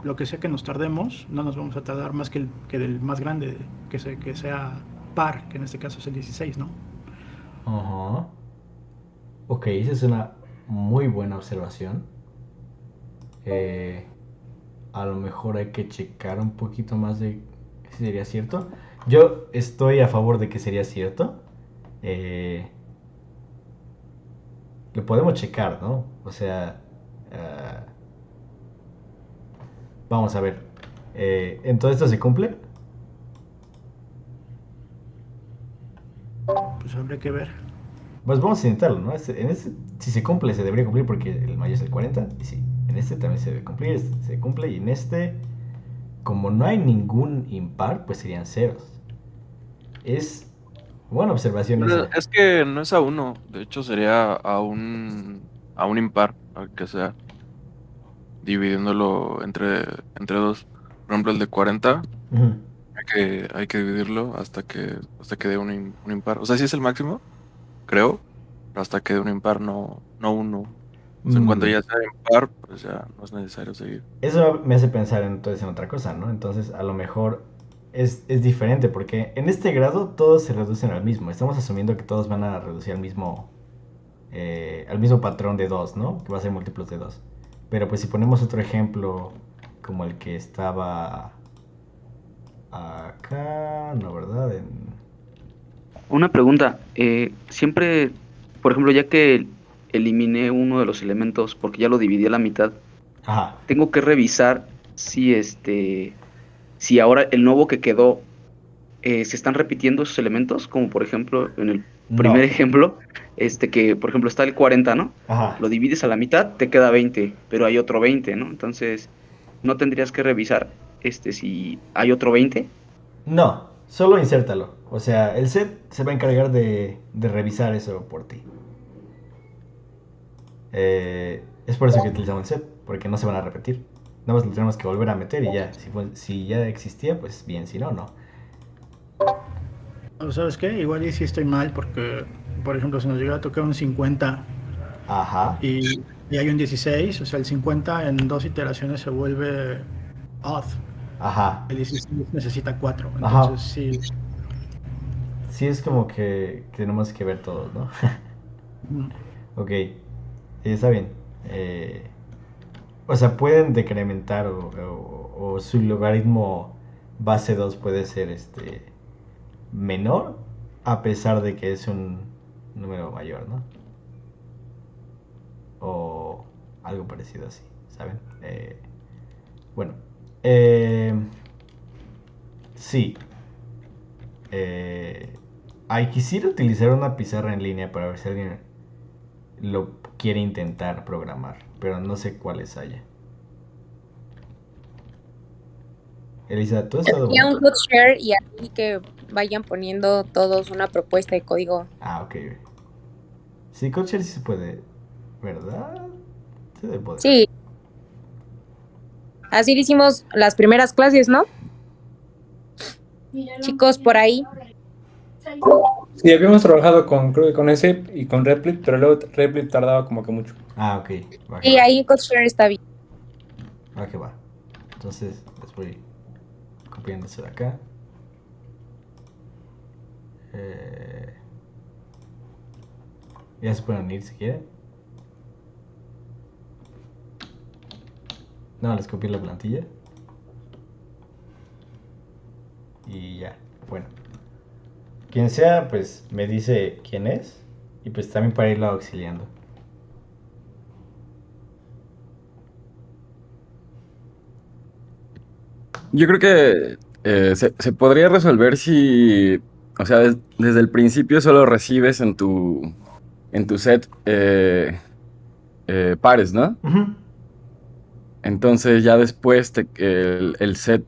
lo que sea que nos tardemos, no nos vamos a tardar más que del más grande, que sea par, que en este caso es el 16, ¿no? Ajá. Ok, esa es una muy buena observación. A lo mejor hay que checar un poquito más de si sería cierto. Yo estoy a favor de que sería cierto. Lo podemos checar, ¿no? O sea, vamos a ver. ¿En todo esto se cumple? Pues habría que ver. Pues vamos a intentarlo, ¿no? Si se cumple, se debería cumplir porque el mayor es el 40. Y sí, en este también se debe cumplir, se cumple. Y en este, como no hay ningún impar, pues serían ceros. Es buena observación esa. Es que no es a 1, de hecho sería a un impar, al que sea, dividiéndolo entre 2. Por ejemplo, el de 40, Ujú. hay que dividirlo hasta que dé un impar. O sea, sí es el máximo, creo, pero hasta que dé un impar, no 1. O sea, en cuanto ya sea impar, pues ya no es necesario seguir. Eso me hace pensar entonces en otra cosa, ¿no? Entonces a lo mejor es diferente porque en este grado todos se reducen al mismo. Estamos asumiendo que todos van a reducir al mismo patrón de 2, ¿no? Que va a ser múltiplos de 2. Pero pues si ponemos otro ejemplo como el que estaba acá, ¿no, verdad? Una pregunta, siempre, por ejemplo, ya que eliminé uno de los elementos porque ya lo dividí a la mitad, Ajá. tengo que revisar si si ahora el nuevo que quedó, se están repitiendo esos elementos, como por ejemplo en el primer ejemplo, que por ejemplo está el 40, ¿no? Ajá. Lo divides a la mitad, te queda 20, pero hay otro 20, ¿no? Entonces, ¿no tendrías que revisar si hay otro 20? No, solo insértalo. O sea, el set se va a encargar de revisar eso por ti. Es por eso que utilizamos el set, porque no se van a repetir. Nada más lo tenemos que volver a meter y ya. Si ya existía, pues bien, si no, no. ¿Sabes qué? Igual y sí estoy mal porque, por ejemplo, si nos llega a tocar un 50 Ajá. y hay un 16, o sea, el 50 en 2 iteraciones se vuelve odd. Ajá. El 16 necesita 4. Ajá. Entonces sí. Sí, es como que tenemos que ver todos, ¿no? Mm. Ok, está bien. O sea, pueden decrementar o su logaritmo base 2 puede ser menor a pesar de que es un número mayor, ¿no? O algo parecido así, ¿saben? Bueno, sí. Quisiera utilizar una pizarra en línea para ver si alguien lo quiere intentar programar, pero no sé cuáles haya. Elisa, ¿tú has estado Ya un mucho? share y ahí que vayan poniendo todos una propuesta de código. Ah, ok. Sí, CodeShare sí se puede, ¿verdad? Se debe poder. Sí, así lo hicimos las primeras clases, ¿no? Chicos, por ahí. Sí, habíamos trabajado creo que con ese y con Replit, pero luego Replit tardaba como que mucho. Ah, ok. Va que Sí, va. ahí en CodeShare está bien. Va que va. Entonces, les voy copiando eso de acá. Ya se pueden unir si quieren. No, les copié la plantilla. Y ya. Bueno. Quien sea, pues me dice quién es. Y pues también para irlo auxiliando. Yo creo que se podría resolver si, o sea, desde el principio solo recibes en tu set pares, ¿no? Ujú. Entonces ya después el set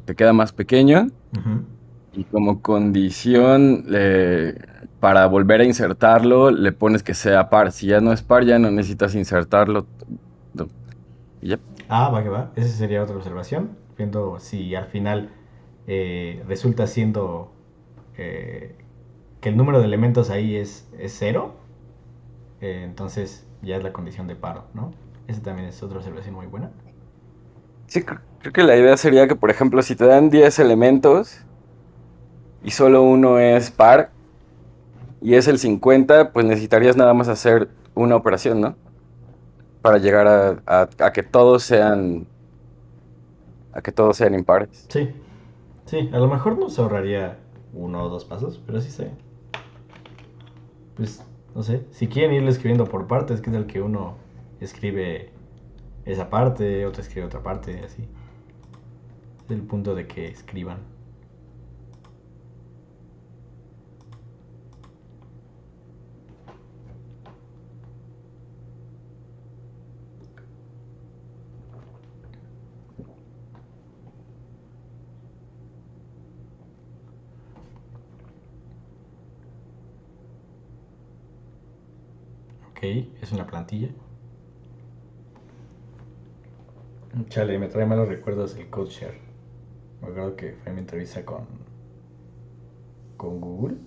te queda más pequeño Ujú. y como condición para volver a insertarlo le pones que sea par. Si ya no es par, ya no necesitas insertarlo. No. Y ya. Ah, va que va. Esa sería otra observación. Viendo si al final resulta siendo eh, que el número de elementos ahí es cero. Entonces ya es la condición de paro, ¿no? Esa también es otra observación muy buena. Sí, creo que la idea sería que, por ejemplo, si te dan 10 elementos y solo uno es par y es el 50, pues necesitarías nada más hacer una operación, ¿no? Para llegar a que todos sean impares. Sí, sí, a lo mejor nos ahorraría uno o dos pasos, pero sí sé. Pues, no sé, si quieren irlo escribiendo por partes, que es el que uno escribe esa parte, otro escribe otra parte, así. Es el punto de que escriban. Ok, es una plantilla. Chale, me trae malos recuerdos el CodeShare. Me acuerdo que fue mi entrevista con Google.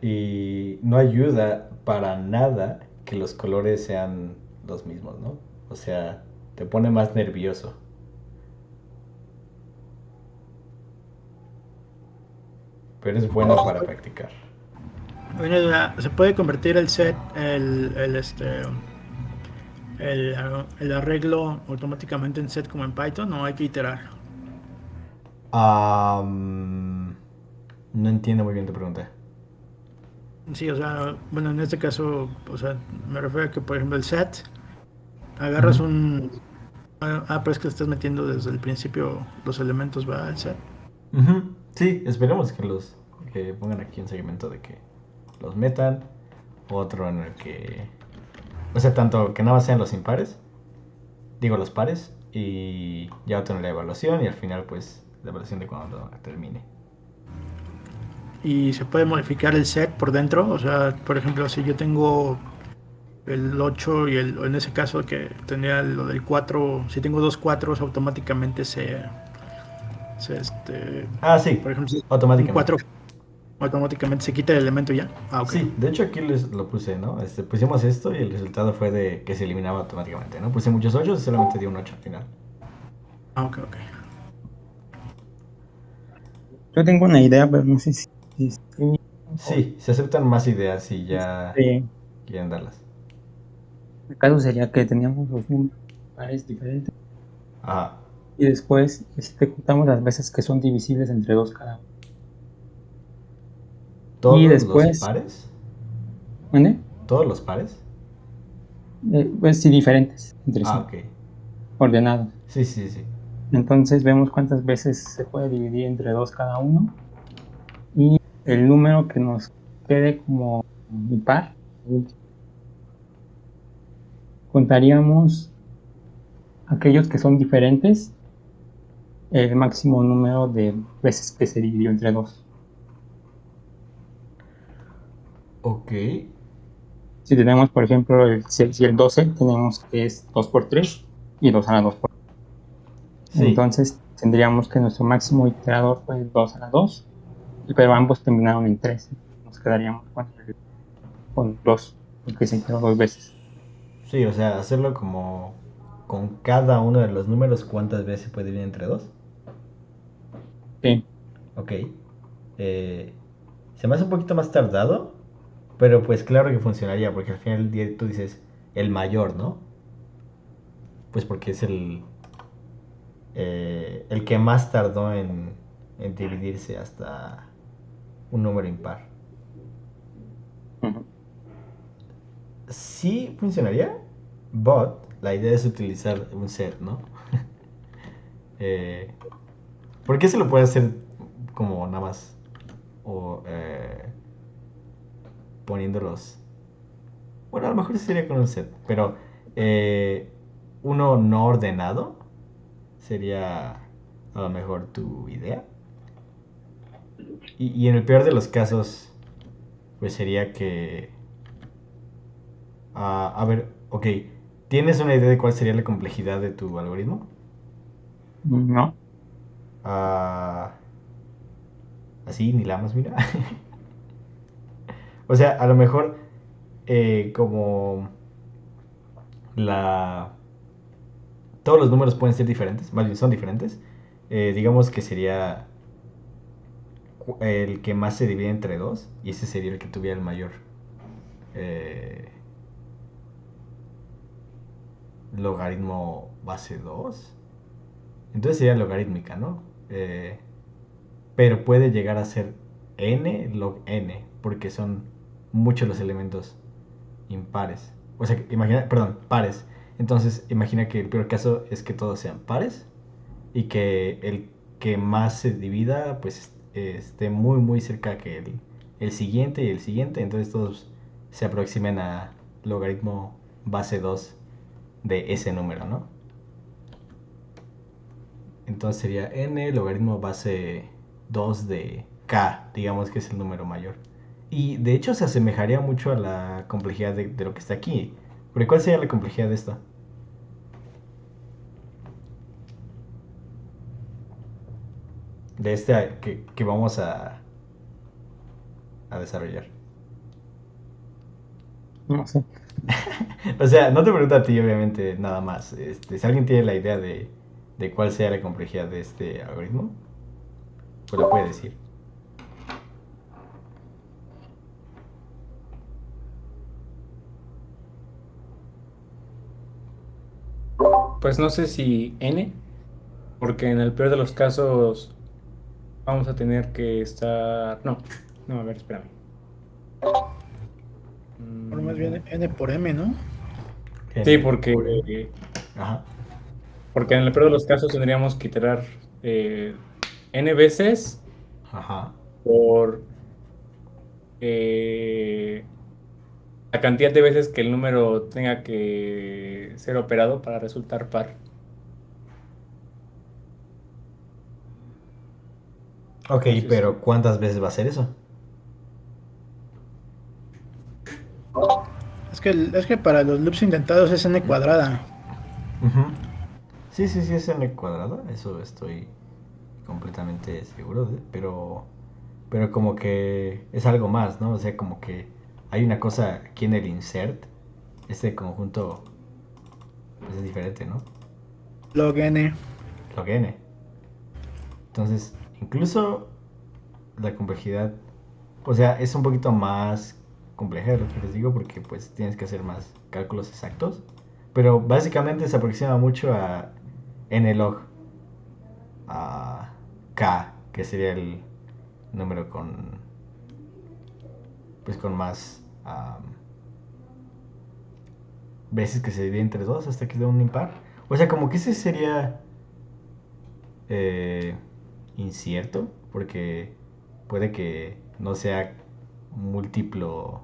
Y no ayuda para nada que los colores sean los mismos, ¿no? O sea, te pone más nervioso. Pero es bueno para practicar. Una duda, ¿se puede convertir el set, el arreglo automáticamente en set como en Python o hay que iterar? No entiendo muy bien tu pregunta. Sí, o sea, bueno, en este caso, o sea, me refiero a que, por ejemplo, el set, agarras un... pero es que estás metiendo desde el principio los elementos, va al set. Ujú. Sí, esperemos que pongan aquí un segmento de que los metan, otro en el que, o sea, tanto que nada más sean los impares, digo los pares, y ya otro en la evaluación y al final pues la evaluación de cuando termine. Y se puede modificar el set por dentro, o sea, por ejemplo, si yo tengo el 8 y en ese caso que tenía lo del 4, si tengo dos 4 automáticamente Sí, por ejemplo, si un automáticamente. 4 automáticamente se quita el elemento ya. Ah, ok. Sí, de hecho aquí lo puse, ¿no? Pusimos esto y el resultado fue de que se eliminaba automáticamente, ¿no? Puse muchos 8 y solamente dio un 8 al final. Ah, ok, ok. Yo tengo una idea, pero no sé si Sí, se aceptan más ideas y ya este, quieren darlas. el caso sería que teníamos los números pares diferentes Ajá. y después contamos las veces que son divisibles entre 2 cada uno. Y ¿Todos los después, pares? ¿mande? ¿Todos los pares? Pues sí, diferentes entre Ah, sí, ok. ordenados. Sí, sí, sí. Entonces vemos cuántas veces se puede dividir entre 2 cada uno y el número que nos quede como impar. Contaríamos aquellos que son diferentes, el máximo número de veces que se dividió entre 2. Ok. Si tenemos, por ejemplo, si el 12, tenemos que es 2 por 3 y 2 a la 2 por 3. Sí. Entonces tendríamos que nuestro máximo iterador fue 2 a la 2, pero ambos terminaron en 3. Nos quedaríamos con 2, porque se iteró 2 veces. Sí, o sea, hacerlo como con cada uno de los números, ¿cuántas veces se puede dividir entre dos? Sí. Ok. Se me hace un poquito más tardado, pero pues claro que funcionaría, porque al final del día tú dices el mayor, ¿no? Pues porque es el que más tardó en dividirse hasta un número impar. Ujú. Sí funcionaría, but la idea es utilizar un set, ¿no? eh, ¿Por qué se lo puede hacer como nada más? O poniéndolos. Bueno, a lo mejor sería con un set, pero uno no ordenado sería a lo mejor tu idea. Y en el peor de los casos, pues sería que... a ver, ok. ¿Tienes una idea de cuál sería la complejidad de tu algoritmo? No. Ah, así, ni la más, mira. O sea, a lo mejor como la... Todos los números pueden ser diferentes, más bien son diferentes. Digamos que sería el que más se divide entre dos y ese sería el que tuviera el mayor eh, logaritmo base 2. Entonces sería logarítmica, ¿no? Pero puede llegar a ser n log n porque son muchos los elementos impares. O sea, imagina, perdón, pares. Entonces, imagina que el peor caso es que todos sean pares y que el que más se divida, pues esté muy, muy cerca que el siguiente y el siguiente. Entonces, todos se aproximen a logaritmo base 2 de ese número, ¿no? Entonces sería n logaritmo base 2 de k, digamos que es el número mayor. Y de hecho se asemejaría mucho a la complejidad de lo que está aquí. Porque ¿cuál sería la complejidad de esto? De este que vamos a desarrollar. No sé. O sea, no te pregunto a ti, obviamente, nada más. Si alguien tiene la idea de cuál sea la complejidad de este algoritmo, pues lo puede decir. Pues no sé si n, porque en el peor de los casos vamos a tener que estar... No, no, a ver, espérame. Por más bien N por M, ¿no? Sí, N por N. Ajá. porque en el peor de los casos tendríamos que iterar n veces Ajá. por la cantidad de veces que el número tenga que ser operado para resultar par. Ok, No sé si... pero ¿cuántas veces va a ser eso? Es que para los loops intentados es N cuadrada. Ujú. Sí, sí, sí, es n cuadrado. Eso estoy completamente seguro de. Pero como que es algo más, ¿no? O sea, como que hay una cosa aquí en el insert. Este conjunto pues es diferente, ¿no? Log N. log n. Entonces, incluso la complejidad, o sea, es un poquito más compleja de lo que les digo porque pues tienes que hacer más cálculos exactos, pero básicamente se aproxima mucho a n log a k, que sería el número con pues con más veces que se divide entre 2 hasta que dé un impar. O sea, como que ese sería incierto, porque puede que no sea múltiplo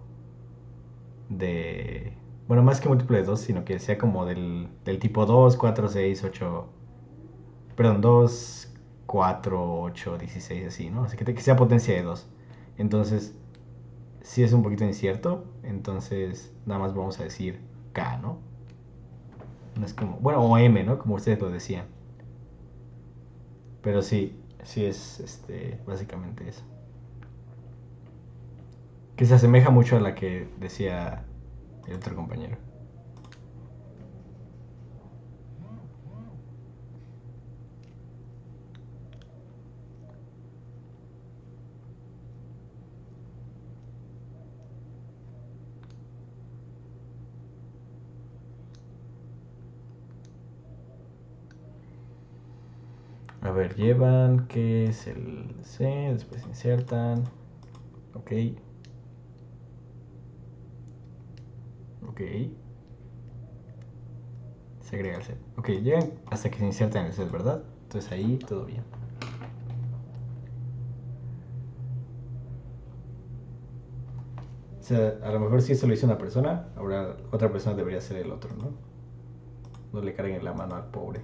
de... Bueno, más que múltiplo de 2, sino que sea como del tipo 2 4 6 8... Perdón, 2 4 8 16 así, ¿no? Así que sea potencia de 2. Entonces, si es un poquito incierto, entonces nada más vamos a decir K, ¿no? No es como... Bueno, o M, ¿no? Como ustedes lo decían. Pero sí, sí es básicamente eso. Que se asemeja mucho a la que decía el otro compañero. A ver, llevan, ¿qué es el C? Después insertan. Ok. Ok. Se agrega el set. Ok, llegan hasta que se insertan en el set, ¿verdad? Entonces ahí todo bien. O sea, a lo mejor si eso lo hizo una persona, ahora otra persona debería ser el otro, ¿no? No le carguen la mano al pobre.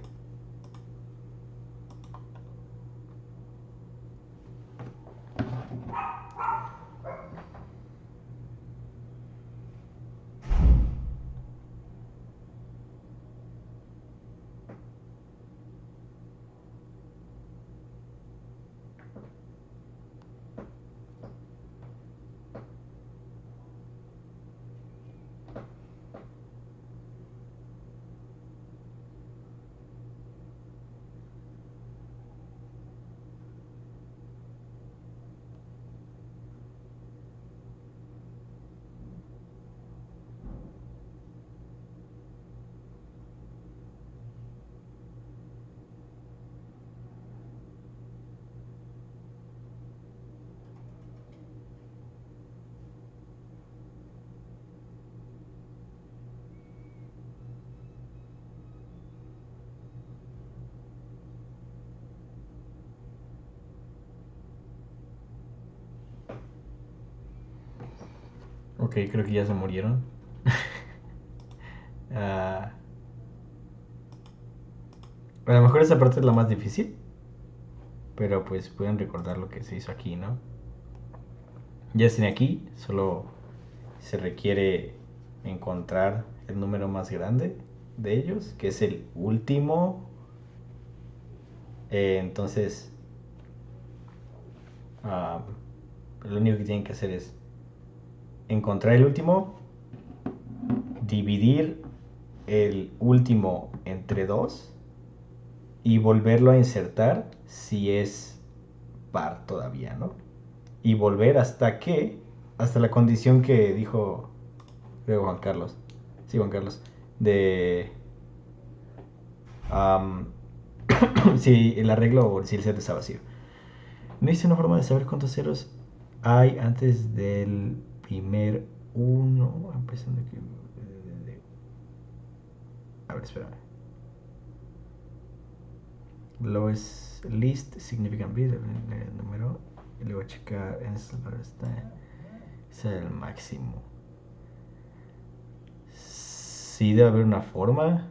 Ok, creo que ya se murieron. Ah, a lo mejor esa parte es la más difícil, pero pues pueden recordar lo que se hizo aquí, ¿no? Ya estén aquí, solo se requiere encontrar el número más grande de ellos, que es el último. Entonces, lo único que tienen que hacer es encontrar el último, dividir el último entre 2 y volverlo a insertar si es par todavía, ¿no? Y volver hasta la condición que dijo, creo, Juan Carlos. Sí, Juan Carlos. De si el arreglo o si el set está vacío. No hice una forma de saber cuántos ceros hay antes del primer uno. Empezando aquí. A ver, espérame. Lowest list significant bit, el número. Y luego checar es el máximo. Sí, debe haber una forma.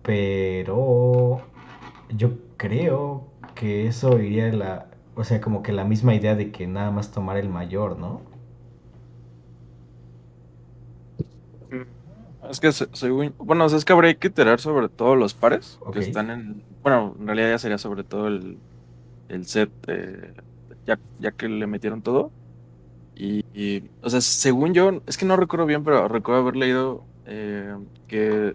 Pero yo creo que eso iría o sea, como que la misma idea de que nada más tomar el mayor, ¿no? Es que según, bueno, o sea, es que habría que iterar sobre todos los pares Ok. que están bueno, en realidad ya sería sobre todo el set, ya que le metieron todo. O sea, según yo, es que no recuerdo bien, pero recuerdo haber leído que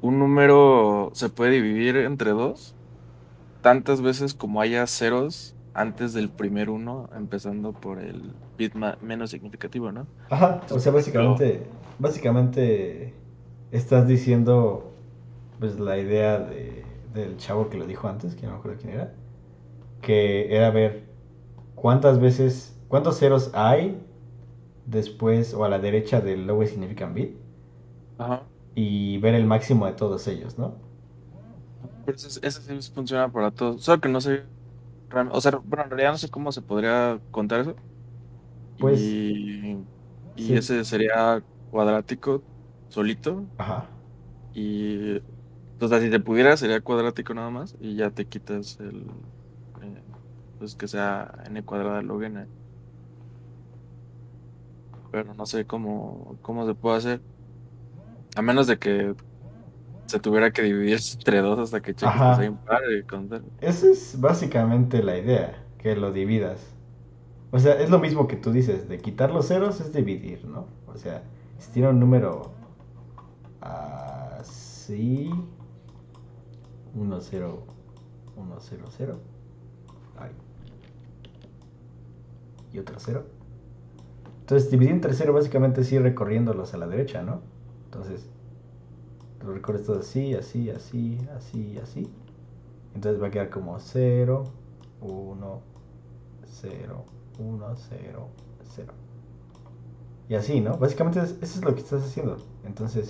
un número se puede dividir entre dos tantas veces como haya ceros antes del primer uno, empezando por el bit menos significativo, ¿no? Ajá, o Entonces, sea, por ejemplo, básicamente estás diciendo, pues, la idea del chavo que lo dijo antes, que no me acuerdo quién era, que era ver cuántos ceros hay después o a la derecha del lowest significant bit ajá, y ver el máximo de todos ellos, ¿no? pero ese sí funciona para todos. Solo que no sé, o sea, bueno, en realidad no sé cómo se podría contar eso. Pues, Y, y sí, ese sería cuadrático solito. ajá. Y, o sea, si te pudiera, sería cuadrático nada más. Y ya te quitas eh, pues que sea n cuadrada log n. Pero no sé cómo se puede hacer. A menos de que se tuviera que dividir entre dos hasta que cheques que sea Ajá. impar y contar. Esa es básicamente la idea, que lo dividas. O sea, es lo mismo que tú dices, de quitar los ceros es dividir, ¿no? O sea, si tiene un número así, 1, 0, 1, 0, 0, ay, y otro 0. Entonces, dividir entre 0 básicamente es ir recorriéndolos a la derecha, ¿no? Entonces, lo recorres todo así, así, así, así, así. Entonces va a quedar como 0, 1, 0, 1, 0, 0. Y así, ¿no? Básicamente eso es lo que estás haciendo.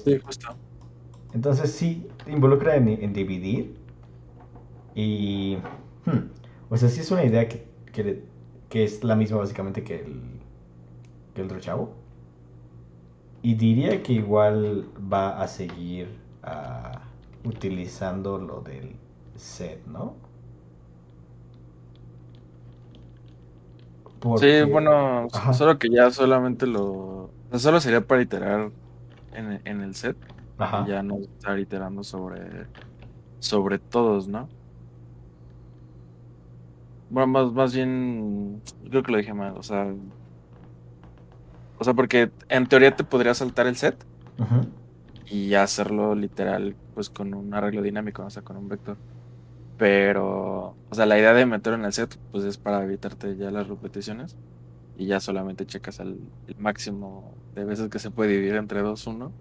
Sí, justo. Entonces sí, te involucra en dividir. Y... o sea, sí es una idea que es la misma básicamente que el otro chavo. Y diría que igual va a seguir utilizando lo del set, ¿no? Sí, Porque... bueno, Ajá, solo que ya solamente o sea, solo sería para iterar en el set y ajá. ya no estar iterando sobre todos, ¿no? Bueno, más bien, creo que lo dije mal, o sea, porque en teoría te podría saltar el set Ujú. y hacerlo literal, pues con un arreglo dinámico, o sea, con un vector. Pero, o sea, la idea de meterlo en el set, pues es para evitarte ya las repeticiones y ya solamente checas el máximo de veces que se puede dividir entre dos, uno.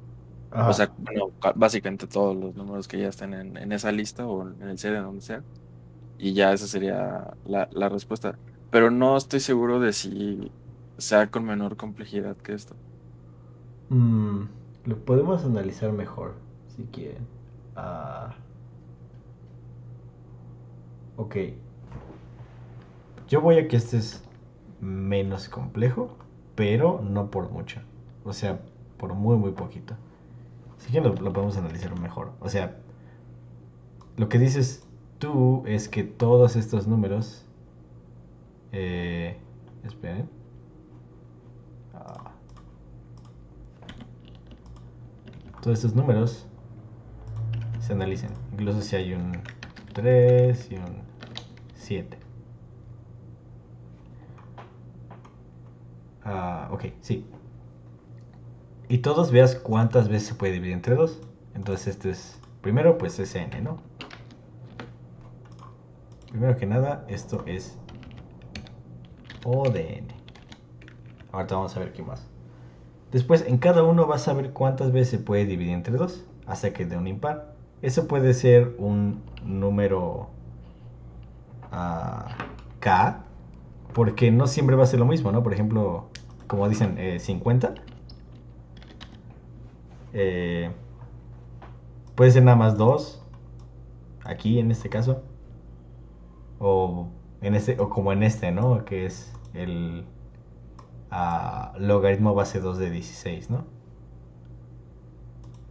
O Ajá. sea, bueno, básicamente todos los números que ya estén en esa lista o en el set, en donde sea. Y ya esa sería la respuesta. Pero no estoy seguro de si sea con menor complejidad que esto. Mm, lo podemos analizar mejor, si quieren. Ah, ok. Yo voy a que este es menos complejo, pero no por mucho. O sea, por muy, muy poquito. Así que lo podemos analizar mejor. O sea, lo que dices tú es que todos estos números... esperen. Ah, todos estos números se analicen. Incluso si hay un 3 y un 7. Ok, sí. Y todos veas cuántas veces se puede dividir entre 2. Entonces este es... Primero pues es n, ¿no? Primero que nada, esto es O de n. Ahorita vamos a ver qué más. Después, en cada uno vas a ver cuántas veces se puede dividir entre 2 hasta que dé un impar. Eso puede ser un número k, porque no siempre va a ser lo mismo, ¿no? Por ejemplo, como dicen, 50. eh, puede ser nada más 2 aquí en este caso. O, o como en este, ¿no? Que es el logaritmo base 2 de 16, ¿no?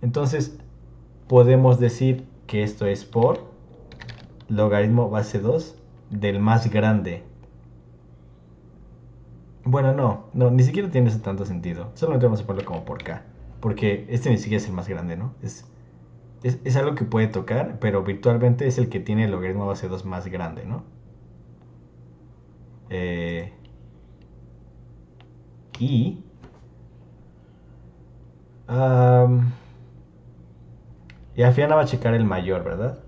Entonces, podemos decir que esto es por logaritmo base 2 del más grande. Bueno, no, ni siquiera tiene tanto sentido. Solamente vamos a ponerlo como por K. Porque este ni siquiera es el más grande, ¿no? Es algo que puede tocar, pero virtualmente es el que tiene el logaritmo base 2 más grande, ¿no? Eh, y... am, Y al final va a checar el mayor, ¿verdad?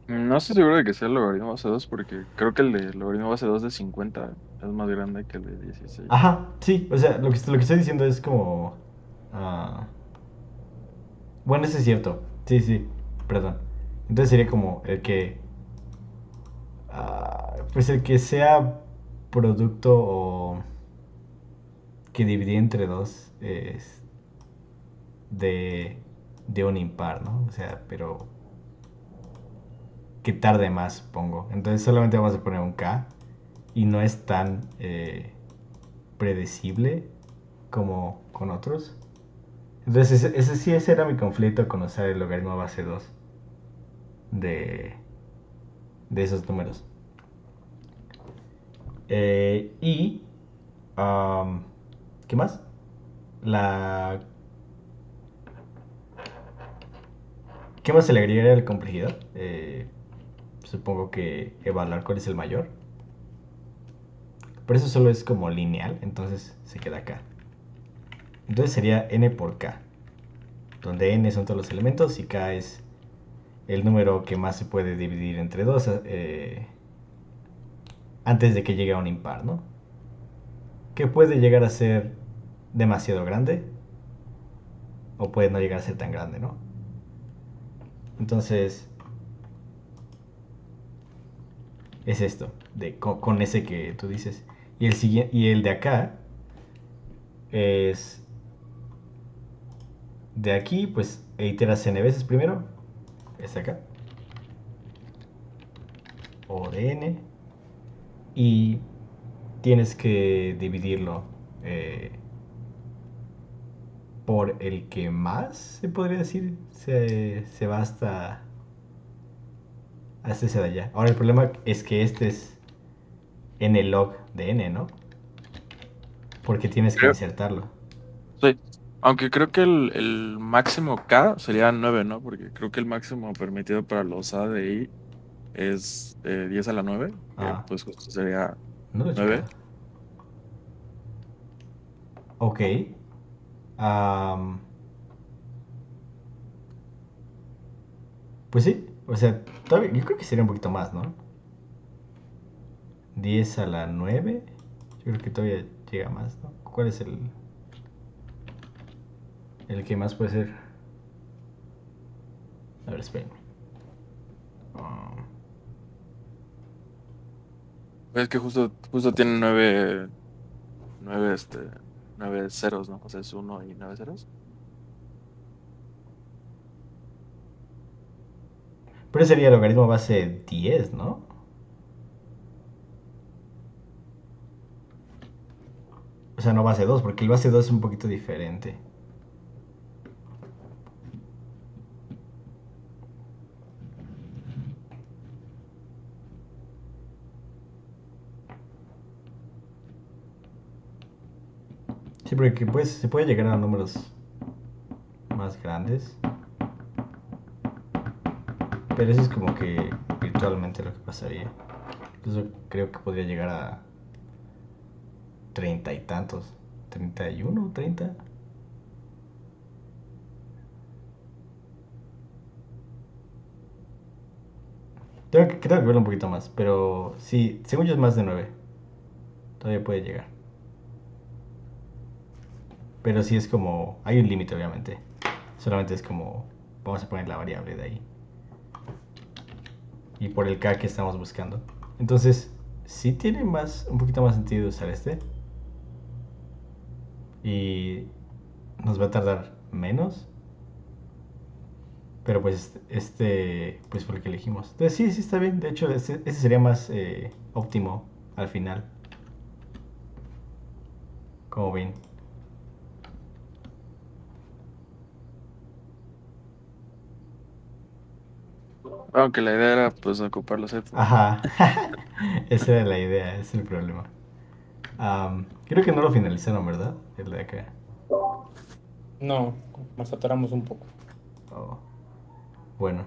No estoy seguro de que sea el logaritmo base 2 porque creo que el de logaritmo base 2 de 50 es más grande que el de 16. Ajá, sí, o sea, lo que estoy diciendo es como... ah, bueno, eso es cierto. Sí, sí, perdón. Entonces sería como el que... pues el que sea producto o que dividir entre dos es de, de un impar, ¿no? O sea, pero que tarde más, pongo. Entonces solamente vamos a poner un K y no es tan predecible como con otros. Entonces ese era mi conflicto con usar el logaritmo base 2 de, de esos números. Y... ¿qué más? La... ¿Qué más se le agregaría a la complejidad? Supongo que evaluar cuál es el mayor. Pero eso solo es como lineal, entonces se queda acá. Entonces sería n por k, donde n son todos los elementos y k es el número que más se puede dividir entre dos antes de que llegue a un impar, ¿no? Que puede llegar a ser demasiado grande o puede no llegar a ser tan grande, ¿no? Entonces es esto, con ese que tú dices. Y el de acá es de aquí, pues iteras n veces primero, este acá, o de n, y tienes que dividirlo eh, por el que más, se podría decir, se va hasta ese de allá. Ahora el problema es que este es n log de n, ¿no? Porque tienes que Creo, insertarlo. sí. Aunque creo que el máximo K sería 9, ¿no? Porque creo que el máximo permitido para los A de I es 10 a la 9, que Ah, pues justo sería no lo he 9. checado. Ok. Am, pues sí, o sea, todavía, yo creo que sería un poquito más, ¿no? 10 a la 9. Yo creo que todavía llega más, ¿no? ¿Cuál es el que más puede ser? A ver, esperen. Ah, Es que justo tiene 9, 9 ceros, ¿no? O sea, es 1 y 9 ceros. pero sería el logaritmo base 10, ¿no? O sea, no base 2, porque el base 2 es un poquito diferente. Sí, porque pues, se puede llegar a números más grandes. Pero eso es como que virtualmente lo que pasaría. Incluso creo que podría llegar a 30 y tantos. 31, 30. Tengo que verlo un poquito más. Pero sí, según yo es más de 9. Todavía puede llegar. Pero sí es como... Hay un límite, obviamente. Solamente es como... Vamos a poner la variable de ahí. Y por el K que estamos buscando. Entonces, sí tiene un poquito más sentido usar este. Y nos va a tardar menos. Pero pues pues fue el que elegimos. Entonces sí, sí está bien. De hecho, ese sería más óptimo al final. Como ven. Aunque la idea era pues ocupar los sets, ¿no? Ajá. Esa era la idea, ese es el problema. Creo que no lo finalizaron, ¿verdad? El de acá. No, nos atoramos un poco. Oh. Bueno,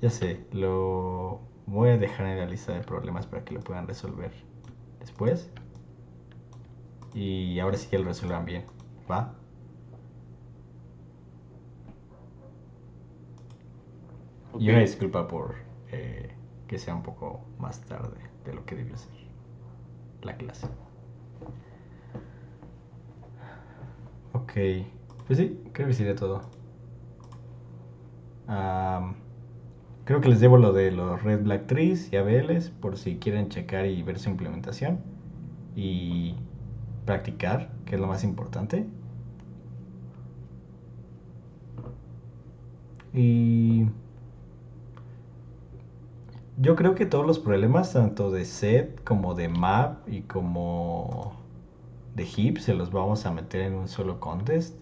ya sé, lo voy a dejar en la lista de problemas para que lo puedan resolver después. Y ahora sí que lo resuelvan bien. ¿Va? Y una disculpa por que sea un poco más tarde de lo que debió ser la clase. Ok, pues sí, creo que sería todo. Creo que les debo lo de los Red Black Trees y ABLs por si quieren checar y ver su implementación y practicar, que es lo más importante. Y yo creo que todos los problemas, tanto de set como de map y como de heap, se los vamos a meter en un solo contest.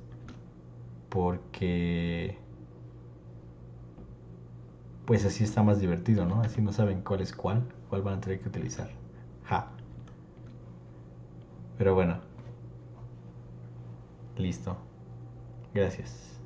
Porque pues así está más divertido, ¿no? Así no saben cuál es cuál van a tener que utilizar. Ja. Pero bueno. Listo. Gracias.